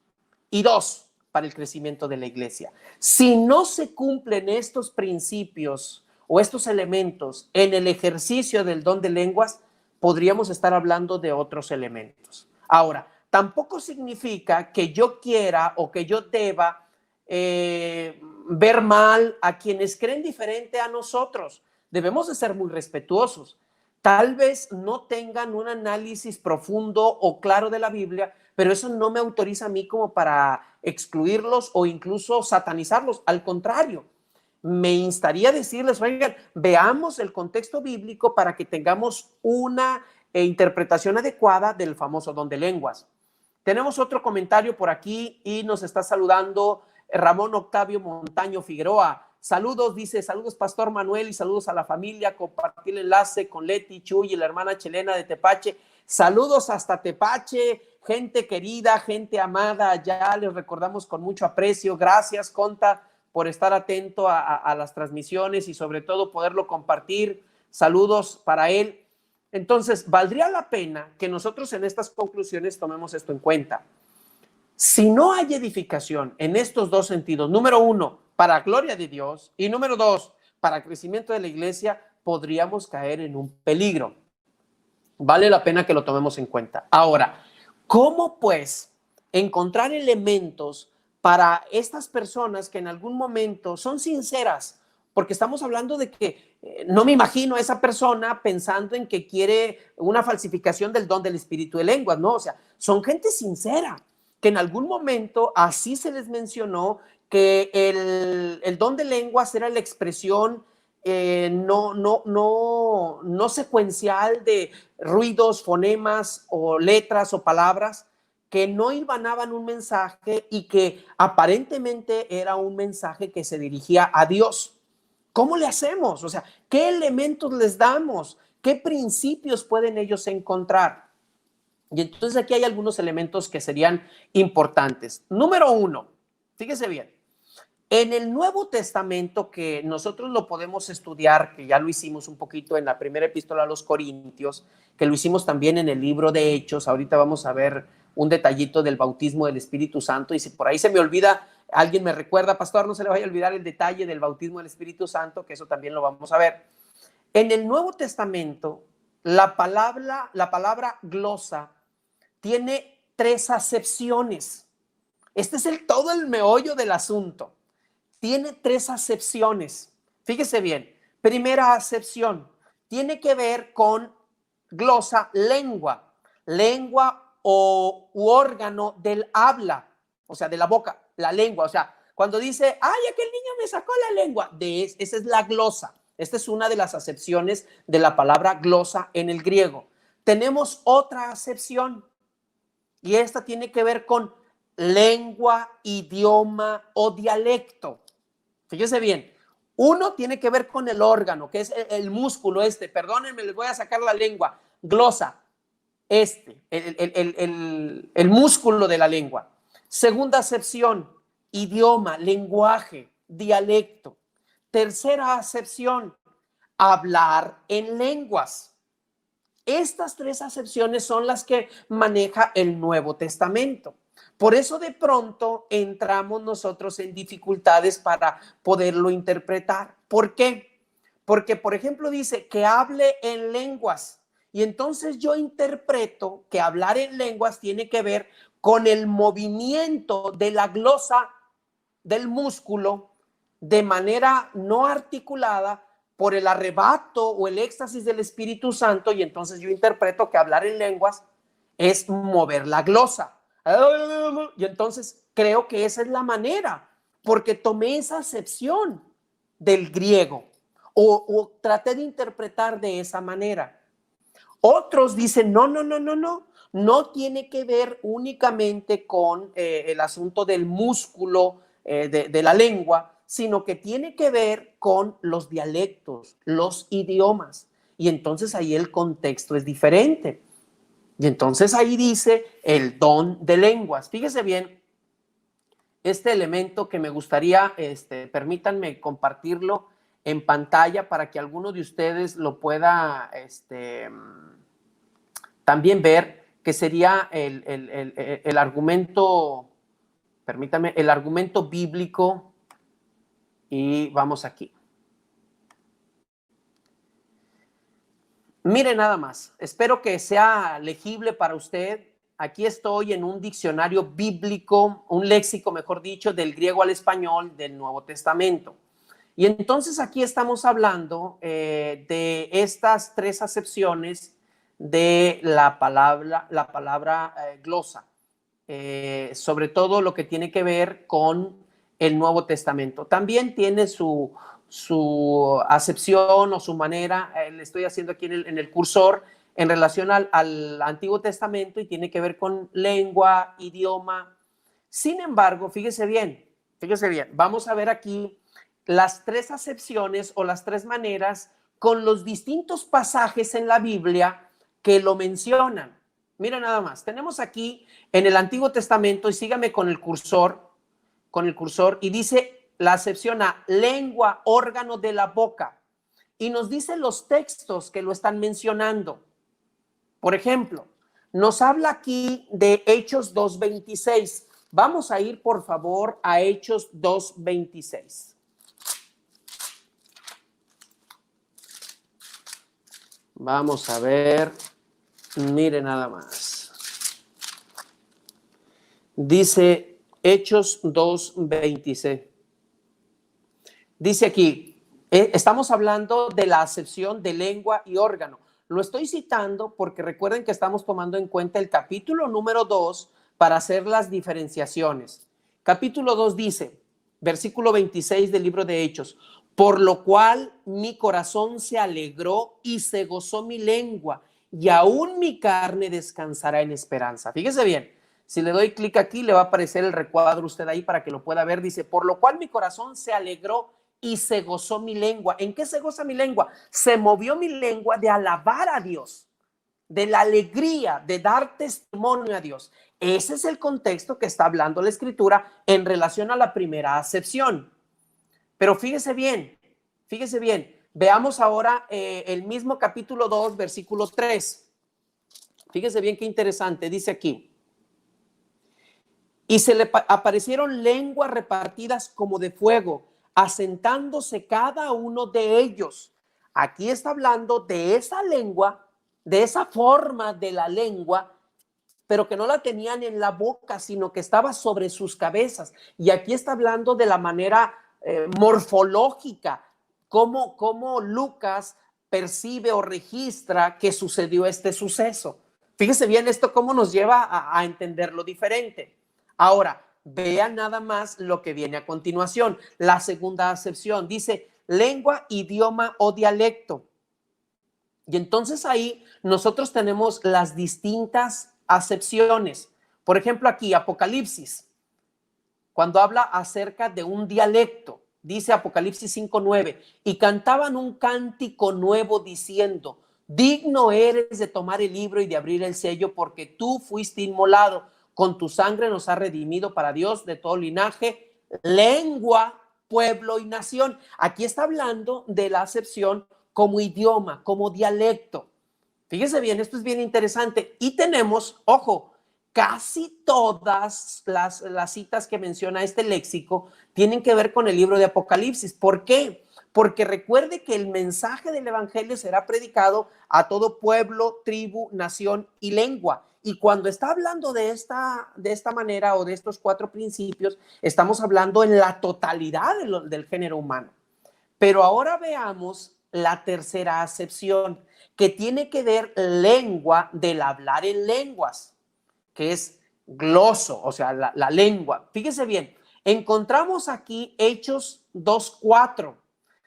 y dos, para el crecimiento de la iglesia. Si no se cumplen estos principios o estos elementos en el ejercicio del don de lenguas, podríamos estar hablando de otros elementos. Ahora, tampoco significa que yo quiera o que yo deba ver mal a quienes creen diferente a nosotros. Debemos de ser muy respetuosos. Tal vez no tengan un análisis profundo o claro de la Biblia, pero eso no me autoriza a mí como para excluirlos o incluso satanizarlos. Al contrario, me instaría a decirles: oigan, veamos el contexto bíblico para que tengamos una interpretación adecuada del famoso don de lenguas. Tenemos otro comentario por aquí y nos está saludando Ramón Octavio Montaño Figueroa. Saludos, dice: saludos Pastor Manuel y saludos a la familia. Compartir el enlace con Leti, Chuy y la hermana Chelena de Tepache. Saludos hasta Tepache, gente querida, gente amada. Ya les recordamos con mucho aprecio. Gracias, Conta, por estar atento a las transmisiones y sobre todo poderlo compartir. Saludos para él. Entonces, valdría la pena que nosotros en estas conclusiones tomemos esto en cuenta. Si no hay edificación en estos dos sentidos, número uno, para gloria de Dios, y número dos, para crecimiento de la iglesia, podríamos caer en un peligro. Vale la pena que lo tomemos en cuenta. Ahora, ¿cómo pues encontrar elementos para estas personas que en algún momento son sinceras? Porque estamos hablando de que no me imagino a esa persona pensando en que quiere una falsificación del don del espíritu de lenguas, ¿no? O sea, son gente sincera, que en algún momento así se les mencionó que el don de lenguas era la expresión no secuencial de ruidos, fonemas o letras o palabras que no hilvanaban un mensaje y que aparentemente era un mensaje que se dirigía a Dios. ¿Cómo le hacemos? O sea, ¿qué elementos les damos? ¿Qué principios pueden ellos encontrar? Y entonces aquí hay algunos elementos que serían importantes. Número uno, fíjese bien, en el Nuevo Testamento, que nosotros lo podemos estudiar, que ya lo hicimos un poquito en la primera epístola a los Corintios, que lo hicimos también en el libro de Hechos. Ahorita vamos a ver un detallito del bautismo del Espíritu Santo, y si por ahí se me olvida, alguien me recuerda: pastor, no se le vaya a olvidar el detalle del bautismo del Espíritu Santo, que eso también lo vamos a ver. En el Nuevo Testamento, la palabra glosa tiene tres acepciones. Este es todo el meollo del asunto. Tiene tres acepciones. Fíjese bien. Primera acepción tiene que ver con glosa, lengua. Lengua u órgano del habla, o sea, de la boca, la lengua. O sea, cuando dice: ay, aquel niño me sacó la lengua, esa es la glosa. Esta es una de las acepciones de la palabra glosa en el griego. Tenemos otra acepción, y esta tiene que ver con lengua, idioma o dialecto. Fíjese bien, uno tiene que ver con el órgano, que es el músculo perdónenme, les voy a sacar la lengua, glosa, el músculo de la lengua. Segunda acepción, idioma, lenguaje, dialecto. Tercera acepción, hablar en lenguas. Estas tres acepciones son las que maneja el Nuevo Testamento. Por eso de pronto entramos nosotros en dificultades para poderlo interpretar. ¿Por qué? Porque, por ejemplo, dice que hable en lenguas, y entonces yo interpreto que hablar en lenguas tiene que ver con el movimiento de la glosa, del músculo, de manera no articulada, por el arrebato o el éxtasis del Espíritu Santo, y entonces yo interpreto que hablar en lenguas es mover la glosa. Y entonces creo que esa es la manera porque tomé esa acepción del griego o traté de interpretar de esa manera. Otros dicen, no tiene que ver únicamente con el asunto del músculo de la lengua, sino que tiene que ver con los dialectos, los idiomas. Y entonces ahí el contexto es diferente. Y entonces ahí dice el don de lenguas. Fíjese bien, este elemento que me gustaría, permítanme compartirlo en pantalla para que alguno de ustedes lo pueda también ver, que sería el argumento, permítame, el argumento bíblico. Y vamos aquí. Mire nada más, espero que sea legible para usted. Aquí estoy en un diccionario bíblico, un léxico, mejor dicho, del griego al español del Nuevo Testamento. Y entonces aquí estamos hablando de estas tres acepciones de la palabra glosa, sobre todo lo que tiene que ver con el Nuevo Testamento. También tiene su acepción o su manera, le estoy haciendo aquí en el cursor, en relación al Antiguo Testamento, y tiene que ver con lengua, idioma. Sin embargo, fíjese bien, vamos a ver aquí las tres acepciones o las tres maneras con los distintos pasajes en la Biblia que lo mencionan. Mira nada más, tenemos aquí en el Antiguo Testamento, y sígame con el cursor, y dice la acepción a lengua, órgano de la boca, y nos dice los textos que lo están mencionando. Por ejemplo, nos habla aquí de Hechos 2:26. Vamos a ir, por favor, a Hechos 2:26. Vamos a ver, mire nada más. Dice Hechos 2:26. Dice aquí, estamos hablando de la acepción de lengua y órgano. Lo estoy citando porque recuerden que estamos tomando en cuenta el capítulo número 2 para hacer las diferenciaciones. Capítulo 2 dice, versículo 26 del libro de Hechos, por lo cual mi corazón se alegró y se gozó mi lengua, y aún mi carne descansará en esperanza. Fíjese bien, si le doy clic aquí, le va a aparecer el recuadro usted ahí para que lo pueda ver. Dice, por lo cual mi corazón se alegró y se gozó mi lengua. ¿En qué se goza mi lengua? Se movió mi lengua de alabar a Dios, de la alegría, de dar testimonio a Dios. Ese es el contexto que está hablando la Escritura en relación a la primera acepción. Pero fíjese bien, veamos ahora el mismo capítulo 2, versículo 3. Fíjese bien qué interesante, dice aquí. Y se le aparecieron lenguas repartidas como de fuego, asentándose cada uno de ellos. Aquí está hablando de esa lengua, de esa forma de la lengua, pero que no la tenían en la boca, sino que estaba sobre sus cabezas. Y aquí está hablando de la manera morfológica, cómo Lucas percibe o registra que sucedió este suceso. Fíjese bien esto cómo nos lleva a entenderlo diferente. Ahora, vean nada más lo que viene a continuación. La segunda acepción dice lengua, idioma o dialecto. Y entonces ahí nosotros tenemos las distintas acepciones. Por ejemplo, aquí Apocalipsis, cuando habla acerca de un dialecto, dice Apocalipsis 5:9, y cantaban un cántico nuevo diciendo, digno eres de tomar el libro y de abrir el sello, porque tú fuiste inmolado. Con tu sangre nos ha redimido para Dios de todo linaje, lengua, pueblo y nación. Aquí está hablando de la acepción como idioma, como dialecto. Fíjese bien, esto es bien interesante. Y tenemos, ojo, casi todas las citas que menciona este léxico tienen que ver con el libro de Apocalipsis. ¿Por qué? Porque recuerde que el mensaje del evangelio será predicado a todo pueblo, tribu, nación y lengua. Y cuando está hablando de esta manera o de estos cuatro principios, estamos hablando en la totalidad del género humano. Pero ahora veamos la tercera acepción, que tiene que ver lengua del hablar en lenguas, que es gloso, o sea, la lengua. Fíjese bien, Encontramos aquí Hechos 2:4.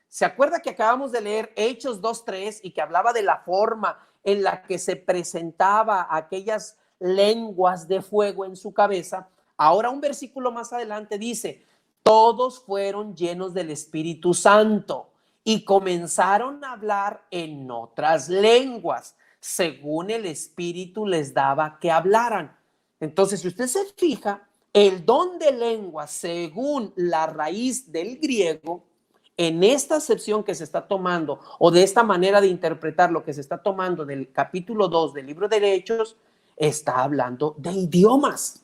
¿Se acuerda que acabamos de leer Hechos 2:3 y que hablaba de la forma en la que se presentaba aquellas lenguas de fuego en su cabeza? Ahora un versículo más adelante dice, todos fueron llenos del Espíritu Santo y comenzaron a hablar en otras lenguas, según el Espíritu les daba que hablaran. Entonces, si usted se fija, el don de lengua, según la raíz del griego, en esta acepción que se está tomando, o de esta manera de interpretar lo que se está tomando del capítulo 2 del libro de Hechos, está hablando de idiomas.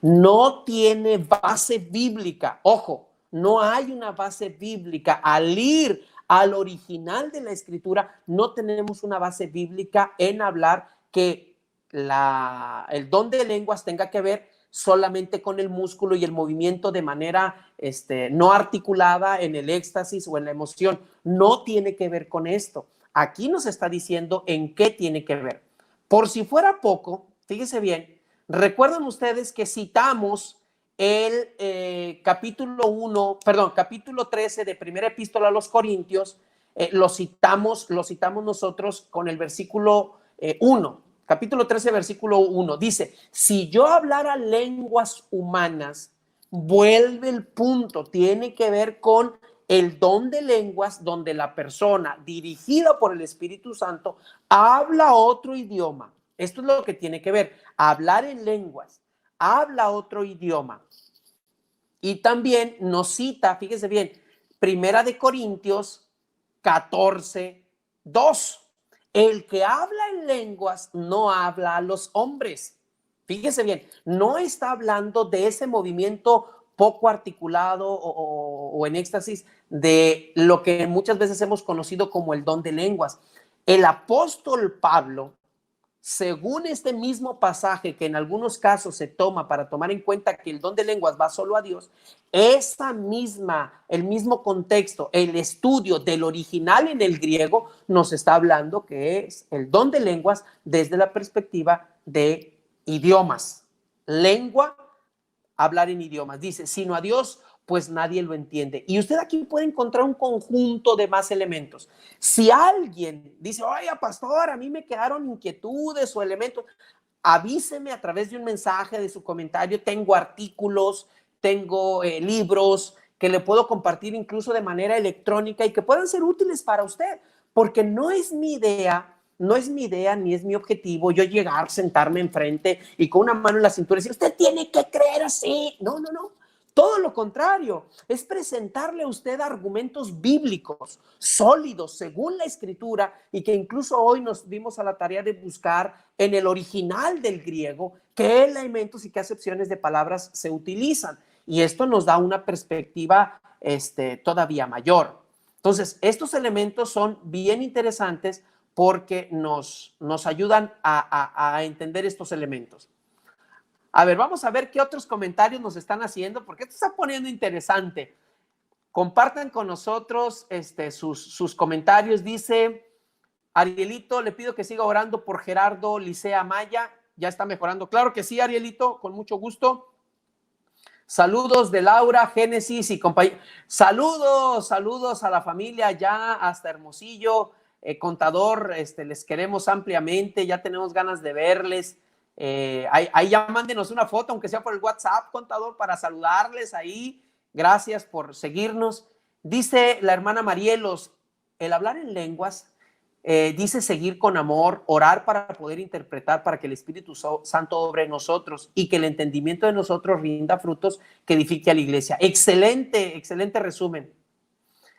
No tiene base bíblica. Ojo, no hay una base bíblica. Al ir al original de la escritura, no tenemos una base bíblica en hablar que el don de lenguas tenga que ver solamente con el músculo y el movimiento de manera no articulada en el éxtasis o en la emoción. No tiene que ver con esto. Aquí nos está diciendo en qué tiene que ver. Por si fuera poco, fíjese bien, recuerdan ustedes que citamos el capítulo 13 de Primera Epístola a los Corintios, lo citamos nosotros con el versículo 1. Capítulo 13, versículo 1, dice, si yo hablara lenguas humanas, vuelve el punto, tiene que ver con el don de lenguas donde la persona dirigida por el Espíritu Santo habla otro idioma. Esto es lo que tiene que ver, hablar en lenguas, habla otro idioma. Y también nos cita, fíjese bien, Primera de Corintios 14:2. El que habla en lenguas no habla a los hombres. Fíjese bien, no está hablando de ese movimiento poco articulado o en éxtasis de lo que muchas veces hemos conocido como el don de lenguas. El apóstol Pablo, según este mismo pasaje que en algunos casos se toma para tomar en cuenta que el don de lenguas va solo a Dios, el mismo contexto, el estudio del original en el griego nos está hablando que es el don de lenguas desde la perspectiva de idiomas. Lengua, hablar en idiomas. Dice, sino a Dios, pues nadie lo entiende. Y usted aquí puede encontrar un conjunto de más elementos. Si alguien dice, oye, pastor, a mí me quedaron inquietudes o elementos, avíseme a través de un mensaje, de su comentario. Tengo artículos, tengo libros que le puedo compartir incluso de manera electrónica y que puedan ser útiles para usted, porque no es mi idea ni es mi objetivo yo llegar, sentarme enfrente y con una mano en la cintura decir, usted tiene que creer así. No. Todo lo contrario, es presentarle a usted argumentos bíblicos sólidos según la escritura y que incluso hoy nos dimos a la tarea de buscar en el original del griego qué elementos y qué acepciones de palabras se utilizan. Y esto nos da una perspectiva todavía mayor. Entonces, estos elementos son bien interesantes porque nos ayudan a entender estos elementos. A ver, vamos a ver qué otros comentarios nos están haciendo, porque esto está poniendo interesante. Compartan con nosotros sus comentarios. Dice Arielito, le pido que siga orando por Gerardo Licea Maya. Ya está mejorando. Claro que sí, Arielito, con mucho gusto. Saludos de Laura, Génesis y compañía. Saludos a la familia ya hasta Hermosillo. Contador, les queremos ampliamente. Ya tenemos ganas de verles. Ahí ya mándenos una foto, aunque sea por el WhatsApp, contador, para saludarles ahí. Gracias por seguirnos. Dice la hermana Marielos, el hablar en lenguas, dice seguir con amor, orar para poder interpretar, para que el Espíritu Santo obre en nosotros y que el entendimiento de nosotros rinda frutos que edifique a la iglesia. Excelente resumen.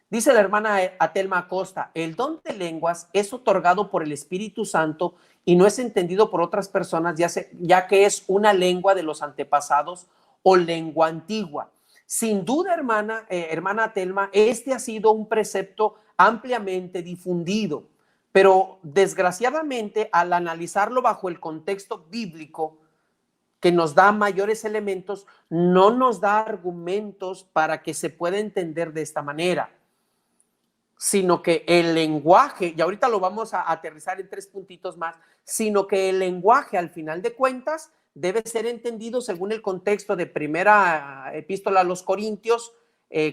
Dice la hermana Atelma Acosta, el don de lenguas es otorgado por el Espíritu Santo y no es entendido por otras personas, ya que es una lengua de los antepasados o lengua antigua. Sin duda, hermana Atelma, ha sido un precepto ampliamente difundido, pero desgraciadamente al analizarlo bajo el contexto bíblico, que nos da mayores elementos, no nos da argumentos para que se pueda entender de esta manera, sino que el lenguaje, y ahorita lo vamos a aterrizar en 3 puntitos más, sino que el lenguaje al final de cuentas debe ser entendido según el contexto de primera epístola a los Corintios,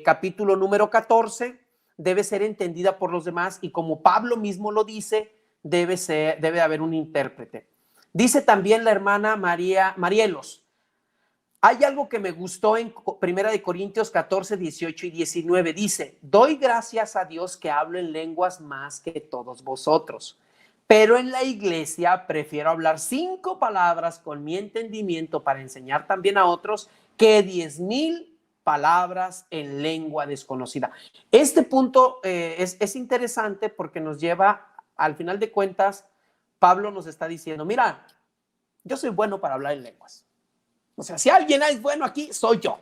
capítulo número 14, debe ser entendida por los demás y como Pablo mismo lo dice, debe haber un intérprete. Dice también la hermana Marielos, hay algo que me gustó en Primera de Corintios 14, 18 y 19. Dice, doy gracias a Dios que hablo en lenguas más que todos vosotros, pero en la iglesia prefiero hablar 5 palabras con mi entendimiento para enseñar también a otros que 10,000 palabras en lengua desconocida. Este punto es interesante porque nos lleva, al final de cuentas, Pablo nos está diciendo, mira, yo soy bueno para hablar en lenguas. O sea, si alguien es bueno aquí, soy yo.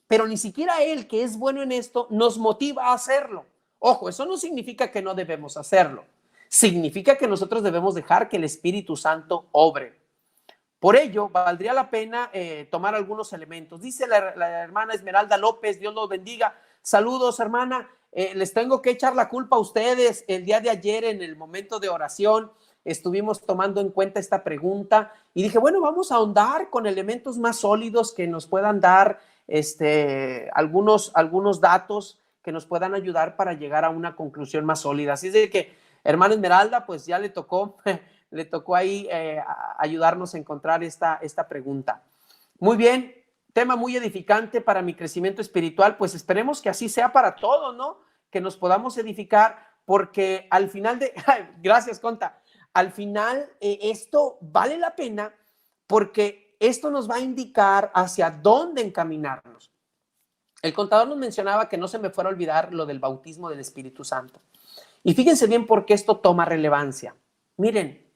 Pero ni siquiera él, que es bueno en esto, nos motiva a hacerlo. Ojo, eso no significa que no debemos hacerlo. Significa que nosotros debemos dejar que el Espíritu Santo obre. Por ello, valdría la pena tomar algunos elementos. Dice la hermana Esmeralda López, Dios los bendiga. Saludos, hermana. Les tengo que echar la culpa a ustedes. El día de ayer, en el momento de oración, estuvimos tomando en cuenta esta pregunta y dije, bueno, vamos a ahondar con elementos más sólidos que nos puedan dar algunos datos que nos puedan ayudar para llegar a una conclusión más sólida. Así es de que, hermana Esmeralda, pues ya le tocó ahí ayudarnos a encontrar esta pregunta. Muy bien, tema muy edificante para mi crecimiento espiritual, pues esperemos que así sea para todos, ¿no? Que nos podamos edificar, porque al final gracias, Conta, al final esto vale la pena porque esto nos va a indicar hacia dónde encaminarnos. El contador nos mencionaba que no se me fuera a olvidar lo del bautismo del Espíritu Santo. Y fíjense bien por qué esto toma relevancia. Miren,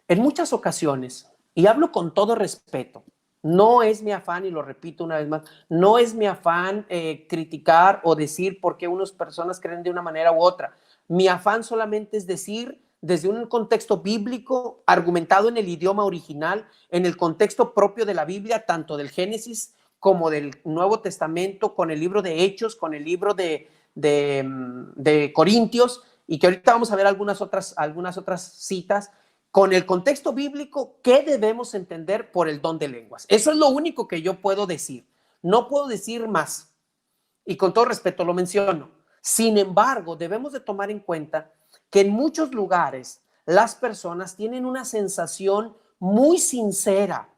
en muchas ocasiones, y hablo con todo respeto, no es mi afán, y lo repito una vez más, no es mi afán criticar o decir por qué unas personas creen de una manera u otra. Mi afán solamente es decir, desde un contexto bíblico, argumentado en el idioma original, en el contexto propio de la Biblia, tanto del Génesis como del Nuevo Testamento, con el libro de Hechos, con el libro de Corintios, y que ahorita vamos a ver algunas otras citas, con el contexto bíblico, ¿qué debemos entender por el don de lenguas? Eso es lo único que yo puedo decir. No puedo decir más. Y con todo respeto lo menciono. Sin embargo, debemos de tomar en cuenta que en muchos lugares las personas tienen una sensación muy sincera,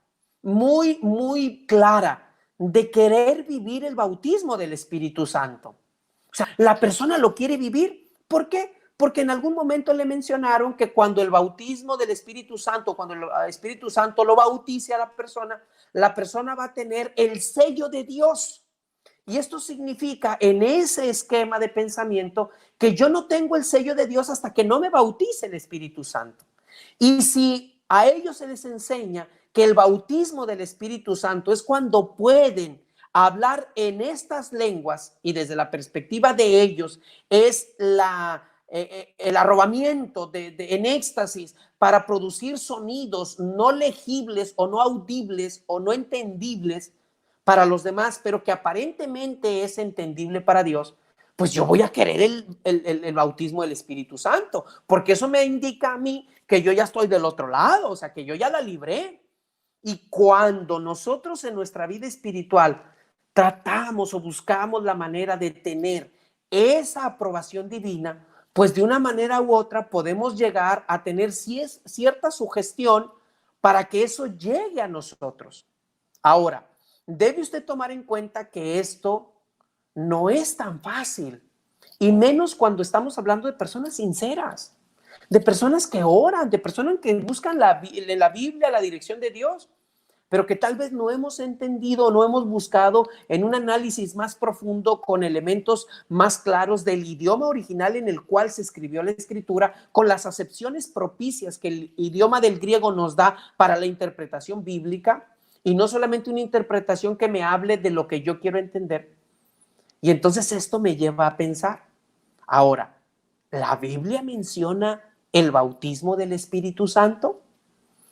muy clara de querer vivir el bautismo del Espíritu Santo. O sea, la persona lo quiere vivir. ¿Por qué? Porque en algún momento le mencionaron que cuando el bautismo del Espíritu Santo, cuando el Espíritu Santo lo bautice a la persona va a tener el sello de Dios. Y esto significa, en ese esquema de pensamiento, que yo no tengo el sello de Dios hasta que no me bautice el Espíritu Santo. Y si a ellos se les enseña que el bautismo del Espíritu Santo es cuando pueden hablar en estas lenguas, y desde la perspectiva de ellos es el arrobamiento en éxtasis para producir sonidos no legibles o no audibles o no entendibles para los demás, pero que aparentemente es entendible para Dios, pues yo voy a querer el bautismo del Espíritu Santo, porque eso me indica a mí que yo ya estoy del otro lado, o sea, que yo ya la libré. Y cuando nosotros en nuestra vida espiritual tratamos o buscamos la manera de tener esa aprobación divina, pues de una manera u otra podemos llegar a tener cierta sugestión para que eso llegue a nosotros. Ahora, debe usted tomar en cuenta que esto no es tan fácil, y menos cuando estamos hablando de personas sinceras, de personas que oran, de personas que buscan en la Biblia la dirección de Dios, pero que tal vez no hemos entendido, no hemos buscado en un análisis más profundo con elementos más claros del idioma original en el cual se escribió la escritura, con las acepciones propicias que el idioma del griego nos da para la interpretación bíblica, y no solamente una interpretación que me hable de lo que yo quiero entender. Y entonces esto me lleva a pensar, ahora, ¿la Biblia menciona el bautismo del Espíritu Santo?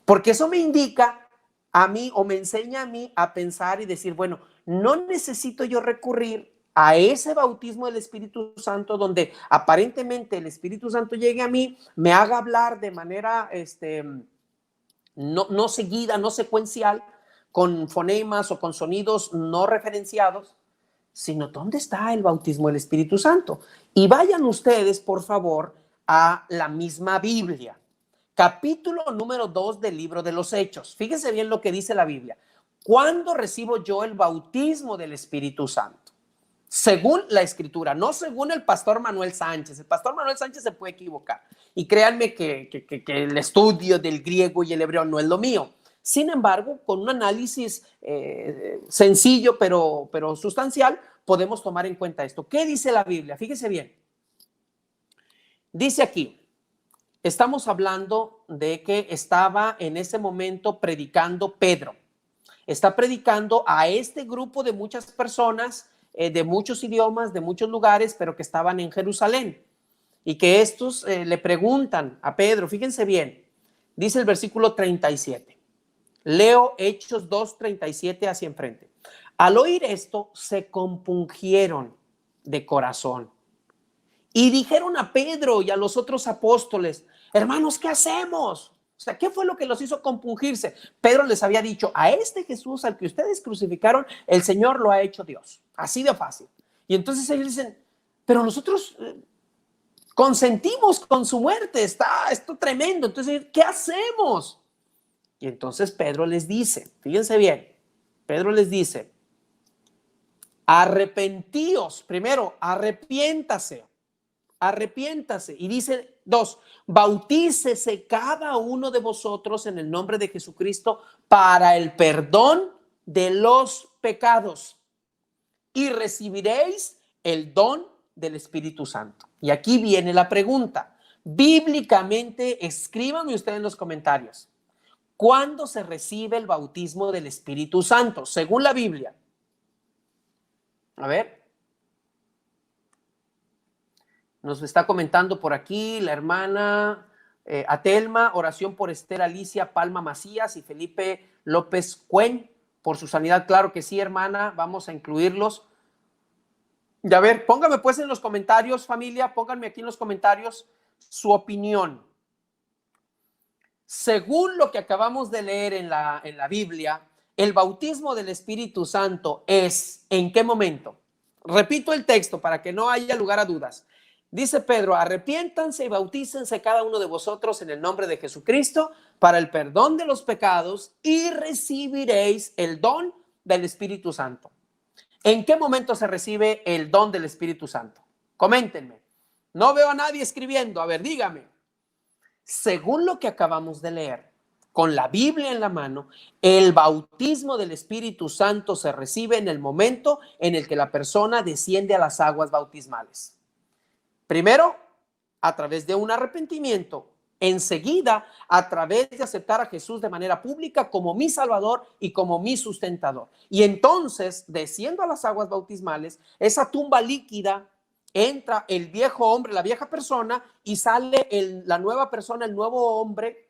Porque eso me indica a mí o me enseña a mí a pensar y decir, bueno, no necesito yo recurrir a ese bautismo del Espíritu Santo donde aparentemente el Espíritu Santo llegue a mí, me haga hablar de manera no seguida, no secuencial, con fonemas o con sonidos no referenciados, sino ¿dónde está el bautismo del Espíritu Santo? Y vayan ustedes, por favor, a la misma Biblia, capítulo número 2 del libro de los Hechos. Fíjense bien lo que dice la Biblia. ¿Cuándo recibo yo el bautismo del Espíritu Santo? Según la Escritura, no según el pastor Manuel Sánchez. El pastor Manuel Sánchez se puede equivocar. Y créanme que el estudio del griego y el hebreo no es lo mío. Sin embargo, con un análisis sencillo pero sustancial, podemos tomar en cuenta esto. ¿Qué dice la Biblia? Fíjese bien. Dice aquí, estamos hablando de que estaba en ese momento predicando Pedro. Está predicando a este grupo de muchas personas, de muchos idiomas, de muchos lugares, pero que estaban en Jerusalén. Y que estos le preguntan a Pedro, fíjense bien, dice el versículo 37. Leo Hechos 2:37 hacia enfrente. Al oír esto, se compungieron de corazón y dijeron a Pedro y a los otros apóstoles, hermanos, ¿qué hacemos? O sea, ¿qué fue lo que los hizo compungirse? Pedro les había dicho, a este Jesús al que ustedes crucificaron, el Señor lo ha hecho Dios. Así de fácil. Y entonces ellos dicen, pero nosotros consentimos con su muerte, está esto tremendo. Entonces, ¿qué hacemos? Y entonces Pedro les dice, fíjense bien, Pedro les dice, arrepentíos, primero, arrepiéntase. Y dice 2, bautícese cada uno de vosotros en el nombre de Jesucristo para el perdón de los pecados y recibiréis el don del Espíritu Santo. Y aquí viene la pregunta. Bíblicamente, escríbanme ustedes en los comentarios. ¿Cuándo se recibe el bautismo del Espíritu Santo? Según la Biblia. A ver. Nos está comentando por aquí la hermana Atelma, oración por Esther Alicia Palma Macías y Felipe López Cuen por su sanidad. Claro que sí, hermana, vamos a incluirlos. Y a ver, pónganme pues en los comentarios, familia, pónganme aquí en los comentarios su opinión. Según lo que acabamos de leer en la Biblia, el bautismo del Espíritu Santo es ¿en qué momento? Repito el texto para que no haya lugar a dudas. Dice Pedro, arrepiéntanse y bautícense cada uno de vosotros en el nombre de Jesucristo para el perdón de los pecados y recibiréis el don del Espíritu Santo. ¿En qué momento se recibe el don del Espíritu Santo? Coméntenme. No veo a nadie escribiendo. A ver, dígame. Según lo que acabamos de leer, con la Biblia en la mano, el bautismo del Espíritu Santo se recibe en el momento en el que la persona desciende a las aguas bautismales. Primero, a través de un arrepentimiento. Enseguida, a través de aceptar a Jesús de manera pública como mi Salvador y como mi sustentador. Y entonces, desciendo a las aguas bautismales, esa tumba líquida, entra el viejo hombre, la vieja persona, y sale la nueva persona, el nuevo hombre,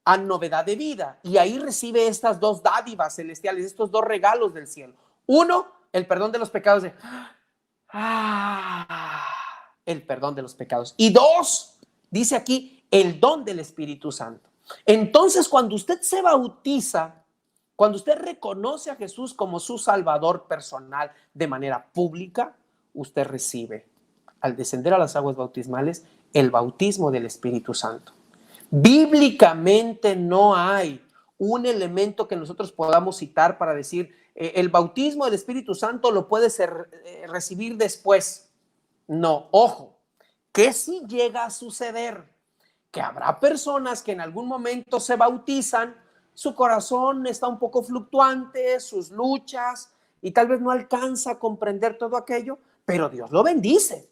a novedad de vida. Y ahí recibe estas dos dádivas celestiales, estos dos regalos del cielo. Uno, el perdón de los pecados el perdón de los pecados. Y dos, dice aquí, el don del Espíritu Santo. Entonces, cuando usted se bautiza, cuando usted reconoce a Jesús como su Salvador personal de manera pública, usted recibe, al descender a las aguas bautismales, el bautismo del Espíritu Santo. Bíblicamente no hay un elemento que nosotros podamos citar para decir el bautismo del Espíritu Santo lo puede recibir después. No, ojo, que si llega a suceder que habrá personas que en algún momento se bautizan, su corazón está un poco fluctuante, sus luchas, y tal vez no alcanza a comprender todo aquello, pero Dios lo bendice,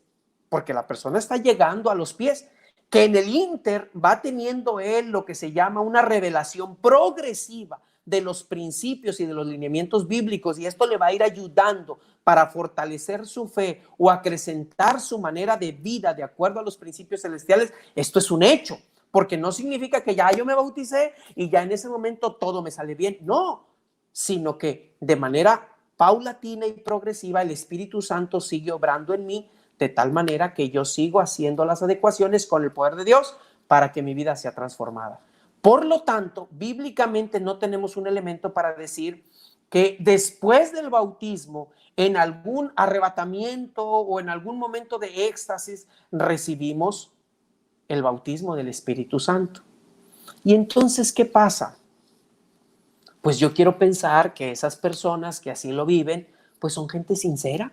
porque la persona está llegando a los pies, que en el ínter va teniendo él lo que se llama una revelación progresiva de los principios y de los lineamientos bíblicos, y esto le va a ir ayudando para fortalecer su fe o acrecentar su manera de vida de acuerdo a los principios celestiales. Esto es un hecho, porque no significa que ya yo me bauticé y ya en ese momento todo me sale bien, no, sino que de manera paulatina y progresiva el Espíritu Santo sigue obrando en mí de tal manera que yo sigo haciendo las adecuaciones con el poder de Dios para que mi vida sea transformada. Por lo tanto, bíblicamente no tenemos un elemento para decir que después del bautismo, en algún arrebatamiento o en algún momento de éxtasis, recibimos el bautismo del Espíritu Santo. Y entonces, ¿qué pasa? Pues yo quiero pensar que esas personas que así lo viven, pues son gente sincera.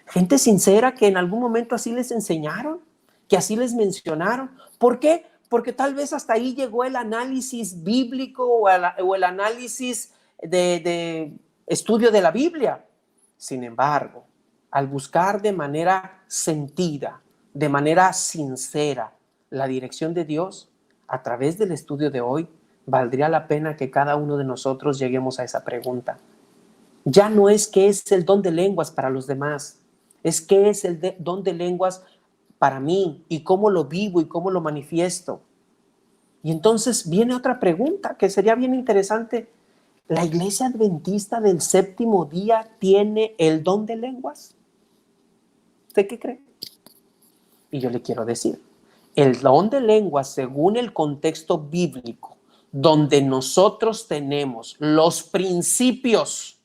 Gente sincera que en algún momento así les enseñaron, que así les mencionaron. ¿Por qué? Porque tal vez hasta ahí llegó el análisis bíblico o el análisis de estudio de la Biblia. Sin embargo, al buscar de manera sentida, de manera sincera, la dirección de Dios, a través del estudio de hoy, valdría la pena que cada uno de nosotros lleguemos a esa pregunta. Ya no es qué es el don de lenguas para los demás, es qué es el don de lenguas para mí y cómo lo vivo y cómo lo manifiesto. Y entonces viene otra pregunta que sería bien interesante. ¿La Iglesia Adventista del Séptimo Día tiene el don de lenguas? ¿Usted qué cree? Y yo le quiero decir, el don de lenguas, según el contexto bíblico, donde nosotros tenemos los principios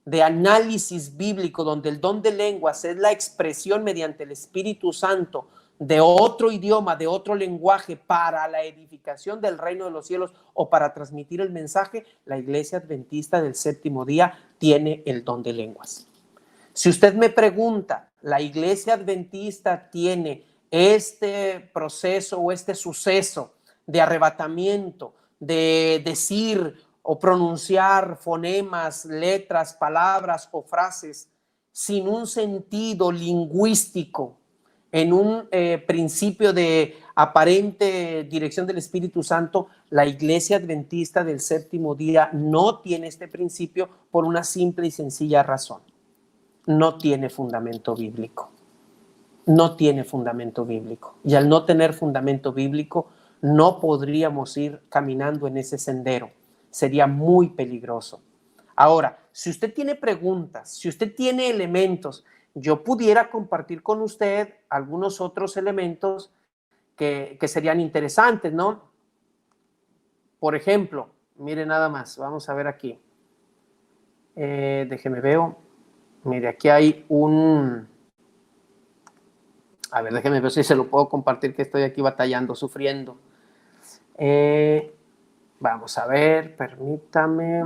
de análisis bíblico, donde el don de lenguas es la expresión mediante el Espíritu Santo de otro idioma, de otro lenguaje para la edificación del reino de los cielos o para transmitir el mensaje, la Iglesia Adventista del Séptimo Día tiene el don de lenguas. Si usted me pregunta, ¿la Iglesia Adventista tiene este proceso o este suceso de arrebatamiento, de decir o pronunciar fonemas, letras, palabras o frases sin un sentido lingüístico, en un principio de aparente dirección del Espíritu Santo? La Iglesia Adventista del Séptimo Día no tiene este principio por una simple y sencilla razón. No tiene fundamento bíblico. No tiene fundamento bíblico. Y al no tener fundamento bíblico, no podríamos ir caminando en ese sendero. Sería muy peligroso. Ahora, si usted tiene preguntas, si usted tiene elementos, yo pudiera compartir con usted algunos otros elementos que serían interesantes, ¿no? Por ejemplo, mire nada más, vamos a ver aquí. Déjeme veo. Mire, aquí hay un... A ver, déjeme ver si se lo puedo compartir, que estoy aquí batallando, sufriendo. Vamos a ver, permítame.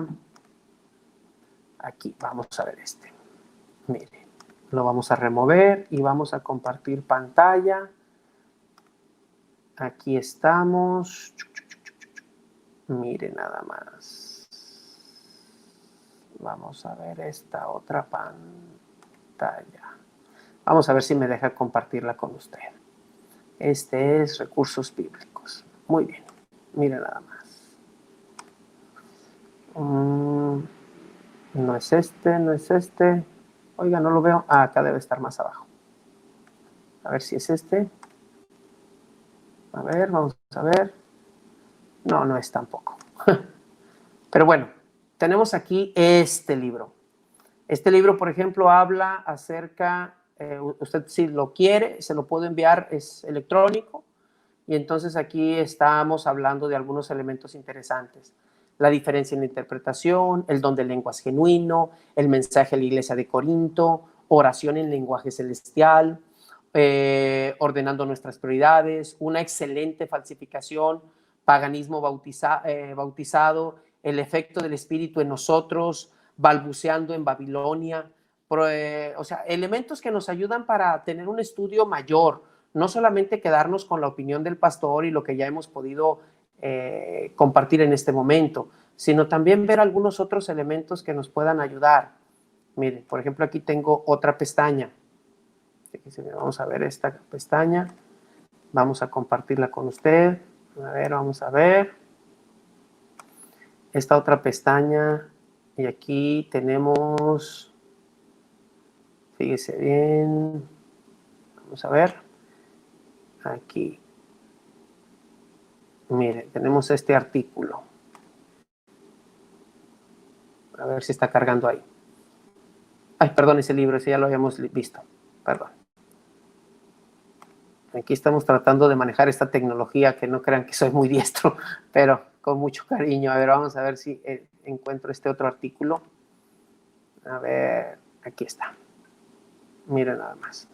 Aquí, vamos a ver este. Mire, lo vamos a remover y vamos a compartir pantalla. Aquí estamos. Mire nada más. Vamos a ver esta otra pantalla. Vamos a ver si me deja compartirla con usted. Este es recursos bíblicos. Muy bien. Mire nada más. No es este, no es este. Oiga, no lo veo. Ah, acá debe estar más abajo. A ver si es este. A ver, vamos a ver. No, no es tampoco. Pero bueno, tenemos aquí este libro. Este libro, por ejemplo, habla acerca, usted si lo quiere, se lo puedo enviar, es electrónico. Y entonces aquí estamos hablando de algunos elementos interesantes. La diferencia en la interpretación, el don de lenguas genuino, el mensaje a la iglesia de Corinto, oración en lenguaje celestial, ordenando nuestras prioridades, una excelente falsificación, paganismo bautizado, el efecto del Espíritu en nosotros, balbuceando en Babilonia, o sea, elementos que nos ayudan para tener un estudio mayor, no solamente quedarnos con la opinión del pastor y lo que ya hemos podido compartir en este momento, sino también ver algunos otros elementos que nos puedan ayudar. Mire, por ejemplo, aquí tengo otra pestaña. Vamos a ver esta pestaña. Vamos a compartirla con usted. A ver, vamos a ver. Esta otra pestaña. Y aquí tenemos... Fíjese bien. Vamos a ver. Aquí. Mire, tenemos este artículo. A ver si está cargando ahí. Ay, perdón, ese libro, ese ya lo habíamos visto. Perdón. Aquí estamos tratando de manejar esta tecnología, que no crean que soy muy diestro, pero con mucho cariño. A ver, vamos a ver si encuentro este otro artículo. A ver, aquí está. Miren nada más.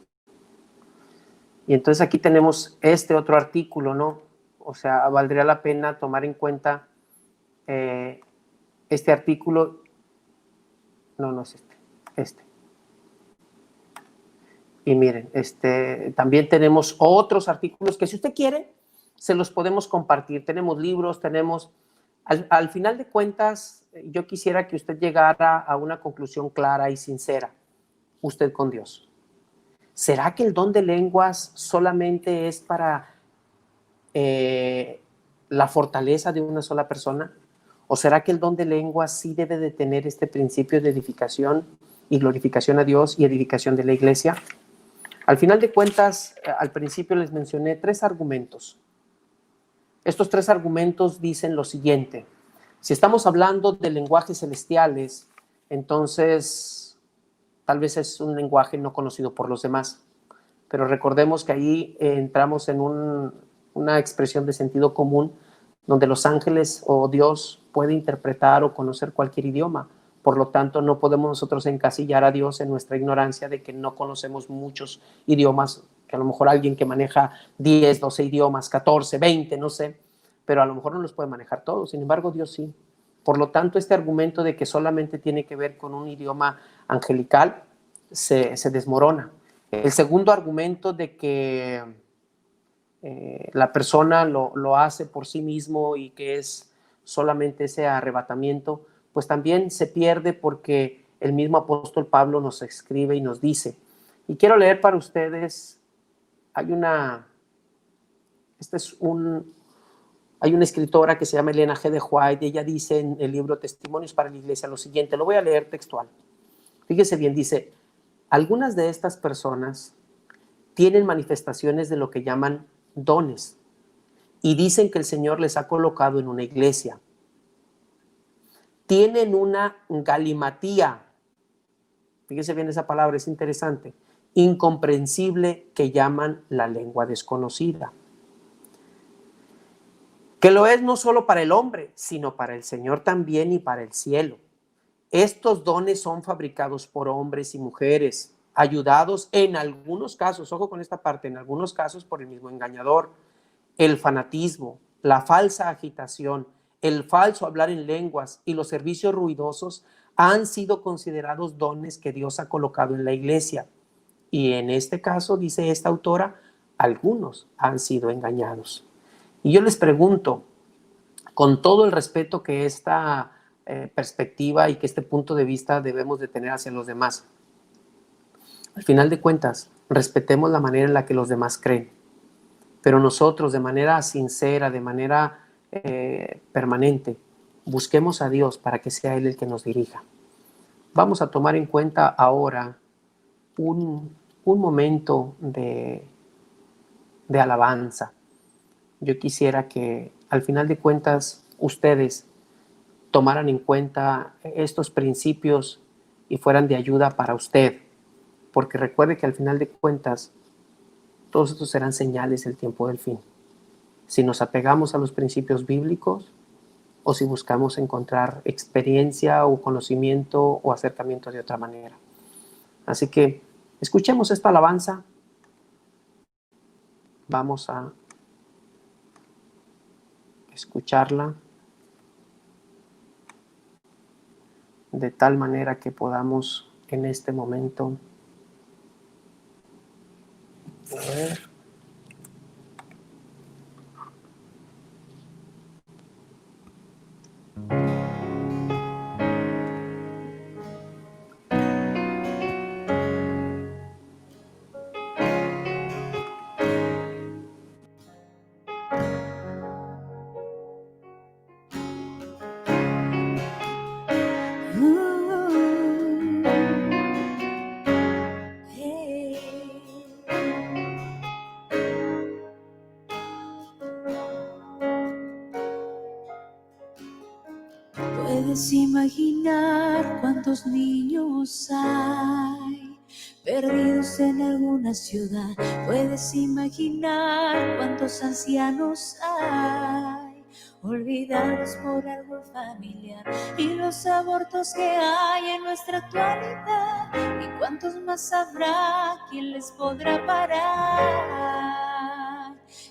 Y entonces aquí tenemos este otro artículo, ¿no? O sea, valdría la pena tomar en cuenta este artículo. No, no es este. Y miren, también tenemos otros artículos que si usted quiere, se los podemos compartir. Tenemos libros, tenemos... Al final de cuentas, yo quisiera que usted llegara a una conclusión clara y sincera, usted con Dios. ¿Será que el don de lenguas solamente es para la fortaleza de una sola persona? ¿O será que el don de lenguas sí debe de tener este principio de edificación y glorificación a Dios y edificación de la iglesia? Al final de cuentas, al principio les mencioné 3 argumentos. Estos 3 argumentos dicen lo siguiente: si estamos hablando de lenguajes celestiales, entonces tal vez es un lenguaje no conocido por los demás. Pero recordemos que ahí entramos en una expresión de sentido común, donde los ángeles o Dios puede interpretar o conocer cualquier idioma. Por lo tanto, no podemos nosotros encasillar a Dios en nuestra ignorancia de que no conocemos muchos idiomas, que a lo mejor alguien que maneja 10, 12 idiomas, 14, 20, no sé, pero a lo mejor no los puede manejar todos. Sin embargo, Dios sí. Por lo tanto, este argumento de que solamente tiene que ver con un idioma angelical se desmorona. El segundo argumento de que la persona lo hace por sí mismo y que es solamente ese arrebatamiento, pues también se pierde, porque el mismo apóstol Pablo nos escribe y nos dice, y quiero leer para ustedes, hay una escritora que se llama Elena G. de White, y ella dice en el libro Testimonios para la Iglesia lo siguiente, lo voy a leer textual. Fíjese bien, dice: algunas de estas personas tienen manifestaciones de lo que llaman dones y dicen que el Señor les ha colocado en una iglesia. Tienen una galimatía, fíjese bien esa palabra, es interesante, incomprensible, que llaman la lengua desconocida, que lo es no solo para el hombre, sino para el Señor también y para el cielo. Estos dones son fabricados por hombres y mujeres, ayudados en algunos casos, ojo con esta parte, en algunos casos por el mismo engañador. El fanatismo, la falsa agitación, el falso hablar en lenguas y los servicios ruidosos han sido considerados dones que Dios ha colocado en la iglesia. Y en este caso, dice esta autora, algunos han sido engañados. Y yo les pregunto, con todo el respeto que esta perspectiva y que este punto de vista debemos de tener hacia los demás, al final de cuentas, respetemos la manera en la que los demás creen, pero nosotros, de manera sincera, de manera permanente, busquemos a Dios para que sea Él el que nos dirija. Vamos a tomar en cuenta ahora un momento de alabanza. Yo quisiera que al final de cuentas ustedes tomaran en cuenta estos principios y fueran de ayuda para usted, porque recuerde que al final de cuentas todos estos serán señales del tiempo del fin. Si nos apegamos a los principios bíblicos o si buscamos encontrar experiencia o conocimiento o acercamiento de otra manera. Así que escuchemos esta alabanza. Vamos a escucharla de tal manera que podamos en este momento, a ver, Puedes imaginar cuántos niños hay perdidos en alguna ciudad. Puedes imaginar cuántos ancianos hay, olvidados por algo familiar, y los abortos que hay en nuestra actualidad, y cuántos más habrá. ¿Quién les podrá parar?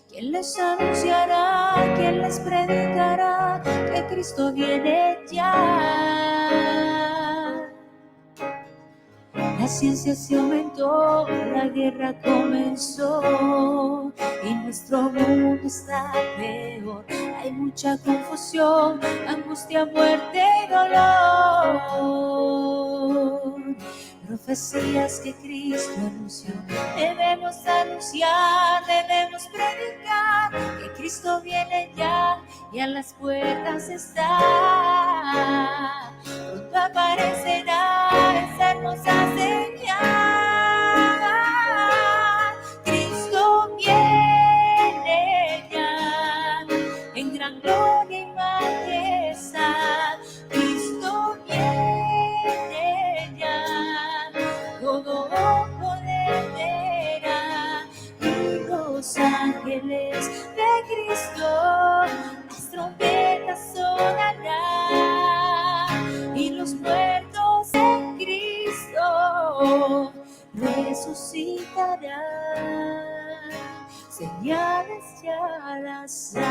¿Quién les anunciará? ¿Quién les predicará que Cristo viene ya? La ciencia se aumentó, la guerra comenzó y nuestro mundo está peor. Hay mucha confusión, angustia, muerte y dolor. Profecías que Cristo anunció, debemos anunciar, debemos predicar que Cristo viene ya y a las puertas está. Pronto aparecerá esa hermosa señal. Cristo viene ya en gran gloria y majestad. Cristo viene ya, todo ojo le verá, y los ángeles de Cristo las trompetas sonarán, y los muertos en Cristo resucitarán. Señales ya las hay.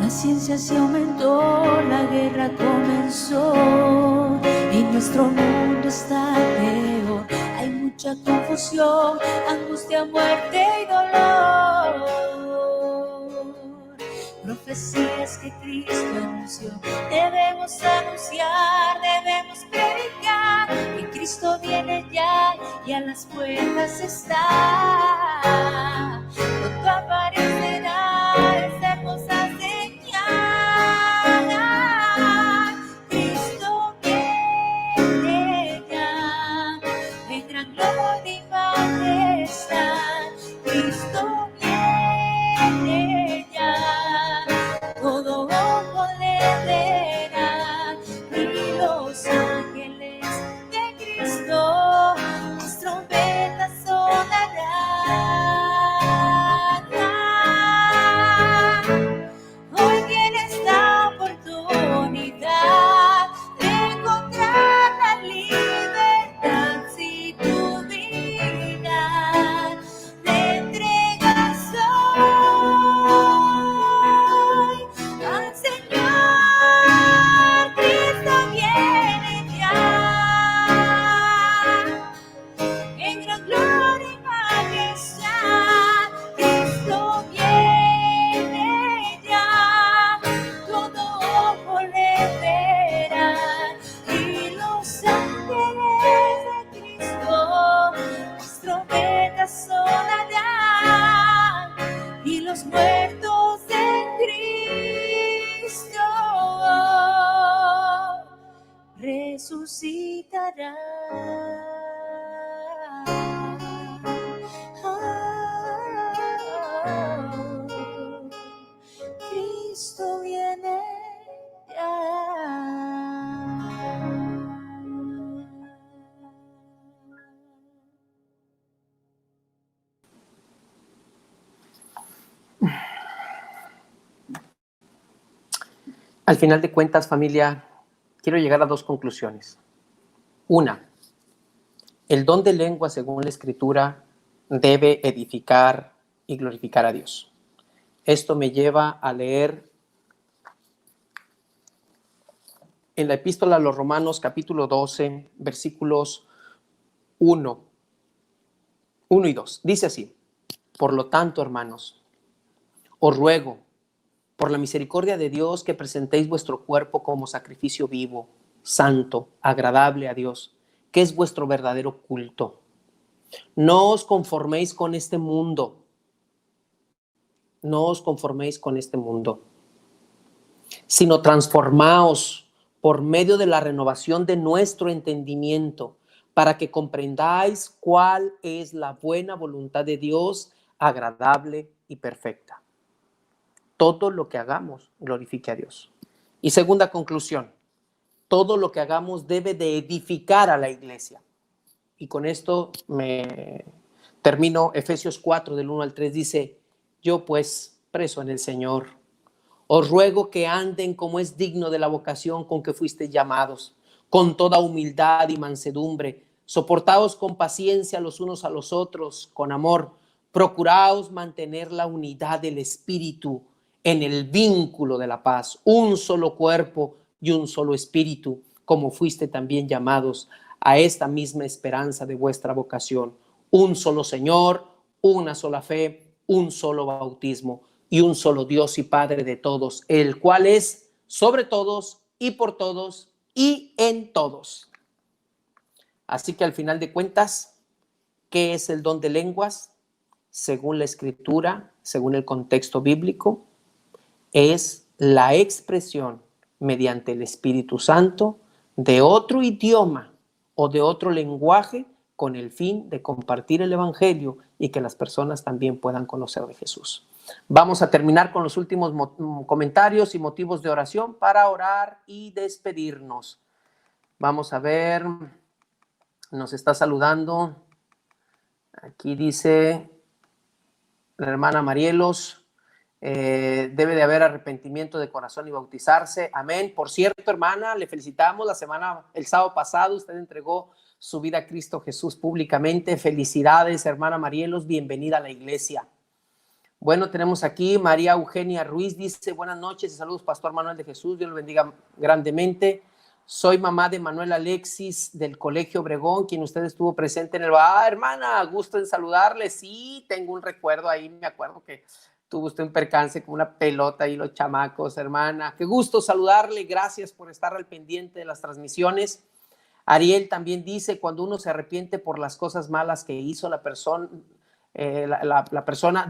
La ciencia se aumentó, la guerra comenzó y nuestro mundo está peor. Hay mucha confusión, angustia, muerte y dolor. Profecías que Cristo anunció, debemos anunciar, debemos predicar que Cristo viene ya y a las puertas está. Pronto aparecerá esa hermosa señal. Cristo viene ya en gran gloria y majestad. Cristo viene ya, todo ojo le verá, y los ángeles de Cristo las trompetas sonarán. Hoy tienes la oportunidad de encontrar la libertad si tu vida le entregas hoy al Señor. Cristo viene ya en gran gloria y majestad. Cristo viene ya, todo ojo le verá, y los ángeles de Cristo las trompetas sonarán, y los muertos en Cristo resucitarán. Cristo viene ya. Al final de cuentas, familia, quiero llegar a dos conclusiones. Una, el don de lengua, según la Escritura, debe edificar y glorificar a Dios. Esto me lleva a leer en la Epístola a los Romanos, capítulo 12, versículos 1 y 2. Dice así: por lo tanto, hermanos, os ruego, por la misericordia de Dios, que presentéis vuestro cuerpo como sacrificio vivo, santo, agradable a Dios, que es vuestro verdadero culto. No os conforméis con este mundo. No os conforméis con este mundo, sino transformaos por medio de la renovación de nuestro entendimiento, para que comprendáis cuál es la buena voluntad de Dios, agradable y perfecta. Todo lo que hagamos glorifique a Dios. Y segunda conclusión, todo lo que hagamos debe de edificar a la iglesia. Y con esto me termino. Efesios 4, del 1 al 3, dice: yo pues, preso en el Señor, os ruego que anden como es digno de la vocación con que fuisteis llamados, con toda humildad y mansedumbre, soportaos con paciencia los unos a los otros, con amor, procuraos mantener la unidad del espíritu en el vínculo de la paz, un solo cuerpo y un solo espíritu, como fuiste también llamados a esta misma esperanza de vuestra vocación, un solo Señor, una sola fe, un solo bautismo y un solo Dios y Padre de todos, el cual es sobre todos y por todos y en todos. Así que al final de cuentas, ¿qué es el don de lenguas? Según la Escritura, según el contexto bíblico, es la expresión mediante el Espíritu Santo de otro idioma o de otro lenguaje con el fin de compartir el Evangelio y que las personas también puedan conocer de Jesús. Vamos a terminar con los últimos comentarios y motivos de oración para orar y despedirnos. Vamos a ver, nos está saludando. Aquí dice la hermana Marielos, debe de haber arrepentimiento de corazón y bautizarse. Amén. Por cierto, hermana, le felicitamos. El sábado pasado usted entregó su vida a Cristo Jesús públicamente. Felicidades, hermana Marielos. Bienvenida a la iglesia. Bueno, tenemos aquí María Eugenia Ruiz. Dice: buenas noches y saludos, Pastor Manuel de Jesús. Dios lo bendiga grandemente. Soy mamá de Manuel Alexis del Colegio Obregón, quien usted estuvo presente en el... hermana, gusto en saludarle. Sí, tengo un recuerdo ahí. Me acuerdo que tuvo usted un percance con una pelota y los chamacos, hermana. Qué gusto saludarle. Gracias por estar al pendiente de las transmisiones. Ariel también dice: cuando uno se arrepiente por las cosas malas que hizo la persona,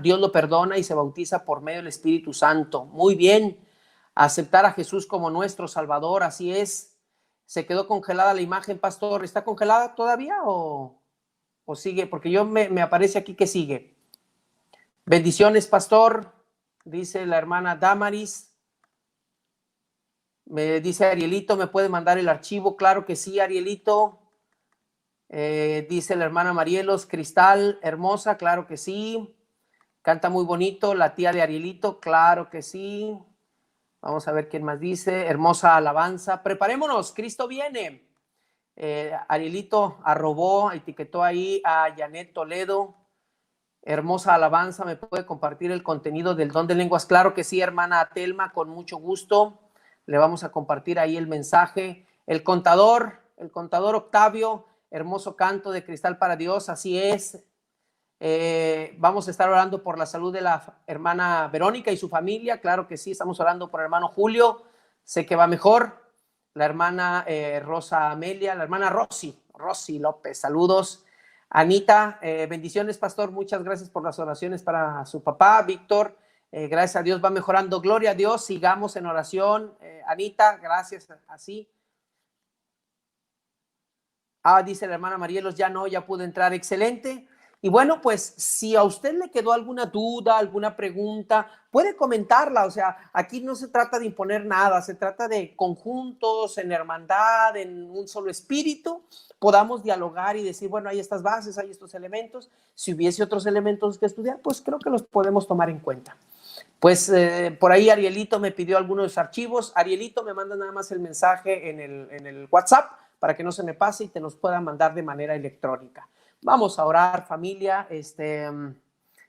Dios lo perdona y se bautiza por medio del Espíritu Santo. Muy bien. Aceptar a Jesús como nuestro Salvador, así es. Se quedó congelada la imagen, pastor. ¿Está congelada todavía o sigue? Porque me aparece aquí que sigue. Bendiciones, pastor, dice la hermana Damaris. Me dice Arielito: ¿me puede mandar el archivo? Claro que sí, Arielito. Dice la hermana Marielos: Cristal, hermosa, claro que sí. Canta muy bonito la tía de Arielito, claro que sí. Vamos a ver quién más dice. Hermosa alabanza. Preparémonos, Cristo viene. Arielito etiquetó ahí a Janet Toledo. Hermosa alabanza. ¿Me puede compartir el contenido del don de lenguas? Claro que sí, hermana Telma, con mucho gusto. Le vamos a compartir ahí el mensaje. El contador Octavio, hermoso canto de Cristal para Dios, así es. Vamos a estar orando por la salud de la hermana Verónica y su familia, claro que sí. Estamos orando por el hermano Julio, sé que va mejor. La hermana Rosa Amelia, la hermana Rosy López, saludos. Anita, bendiciones, pastor, muchas gracias por las oraciones para su papá Víctor. Gracias a Dios va mejorando, gloria a Dios, sigamos en oración. Anita, gracias, así. Dice la hermana Marielos: ya pude entrar, excelente. Y bueno, pues si a usted le quedó alguna duda, alguna pregunta, puede comentarla. O sea, aquí no se trata de imponer nada, se trata de conjuntos, en hermandad, en un solo espíritu, podamos dialogar y decir: bueno, hay estas bases, hay estos elementos. Si hubiese otros elementos que estudiar, pues creo que los podemos tomar en cuenta. Pues por ahí Arielito me pidió algunos archivos. Arielito, me manda nada más el mensaje en el WhatsApp para que no se me pase y te los pueda mandar de manera electrónica. Vamos a orar, familia.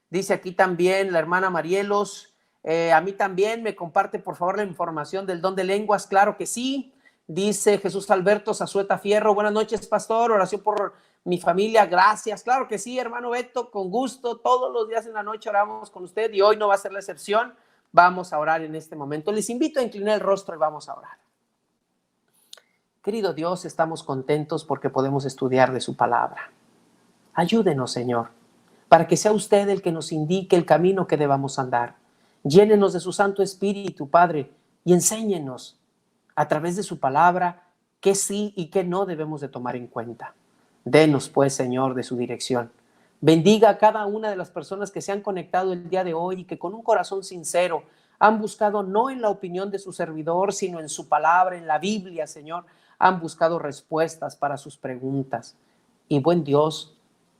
Dice aquí también la hermana Marielos: a mí también me comparte por favor la información del don de lenguas. Claro que sí. Dice Jesús Alberto Zazueta Fierro: buenas noches, pastor, oración por mi familia. Gracias. Claro que sí, hermano Beto, con gusto. Todos los días en la noche oramos con usted y hoy no va a ser la excepción. Vamos a orar en este momento. Les invito a inclinar el rostro y vamos a orar. Querido Dios, estamos contentos porque podemos estudiar de su palabra. Ayúdenos, Señor, para que sea usted el que nos indique el camino que debamos andar. Llénenos de su Santo Espíritu, Padre, y enséñenos a través de su palabra qué sí y qué no debemos de tomar en cuenta. Denos, pues, Señor, de su dirección. Bendiga a cada una de las personas que se han conectado el día de hoy y que con un corazón sincero han buscado no en la opinión de su servidor, sino en su palabra, en la Biblia, Señor. Han buscado respuestas para sus preguntas. Y buen Dios,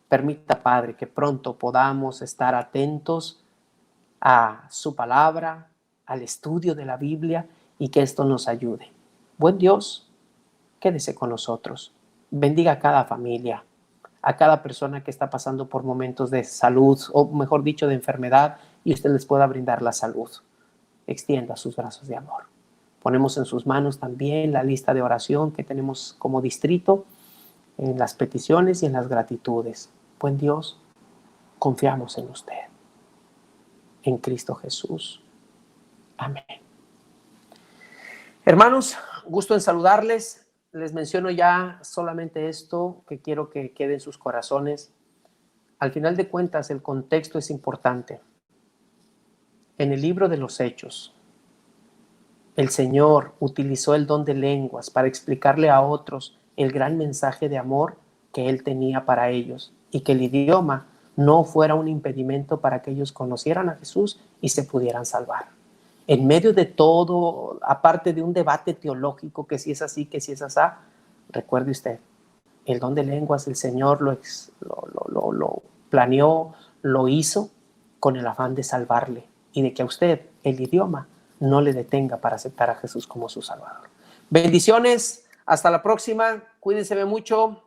permita, Padre, que pronto podamos estar atentos a su palabra, al estudio de la Biblia y que esto nos ayude. Buen Dios, quédese con nosotros. Bendiga a cada familia, a cada persona que está pasando por momentos de salud, o mejor dicho, de enfermedad, y usted les pueda brindar la salud. Extienda sus brazos de amor. Ponemos en sus manos también la lista de oración que tenemos como distrito, en las peticiones y en las gratitudes. Buen Dios, confiamos en usted, en Cristo Jesús. Amén. Hermanos, gusto en saludarles. Les menciono ya solamente esto que quiero que quede en sus corazones. Al final de cuentas, el contexto es importante. En el libro de los Hechos, el Señor utilizó el don de lenguas para explicarle a otros el gran mensaje de amor que Él tenía para ellos y que el idioma no fuera un impedimento para que ellos conocieran a Jesús y se pudieran salvar. En medio de todo, aparte de un debate teológico, que si es así, que si es asá, recuerde usted, el don de lenguas el Señor lo planeó, lo hizo con el afán de salvarle y de que a usted el idioma no le detenga para aceptar a Jesús como su Salvador. Bendiciones, hasta la próxima, cuídense mucho.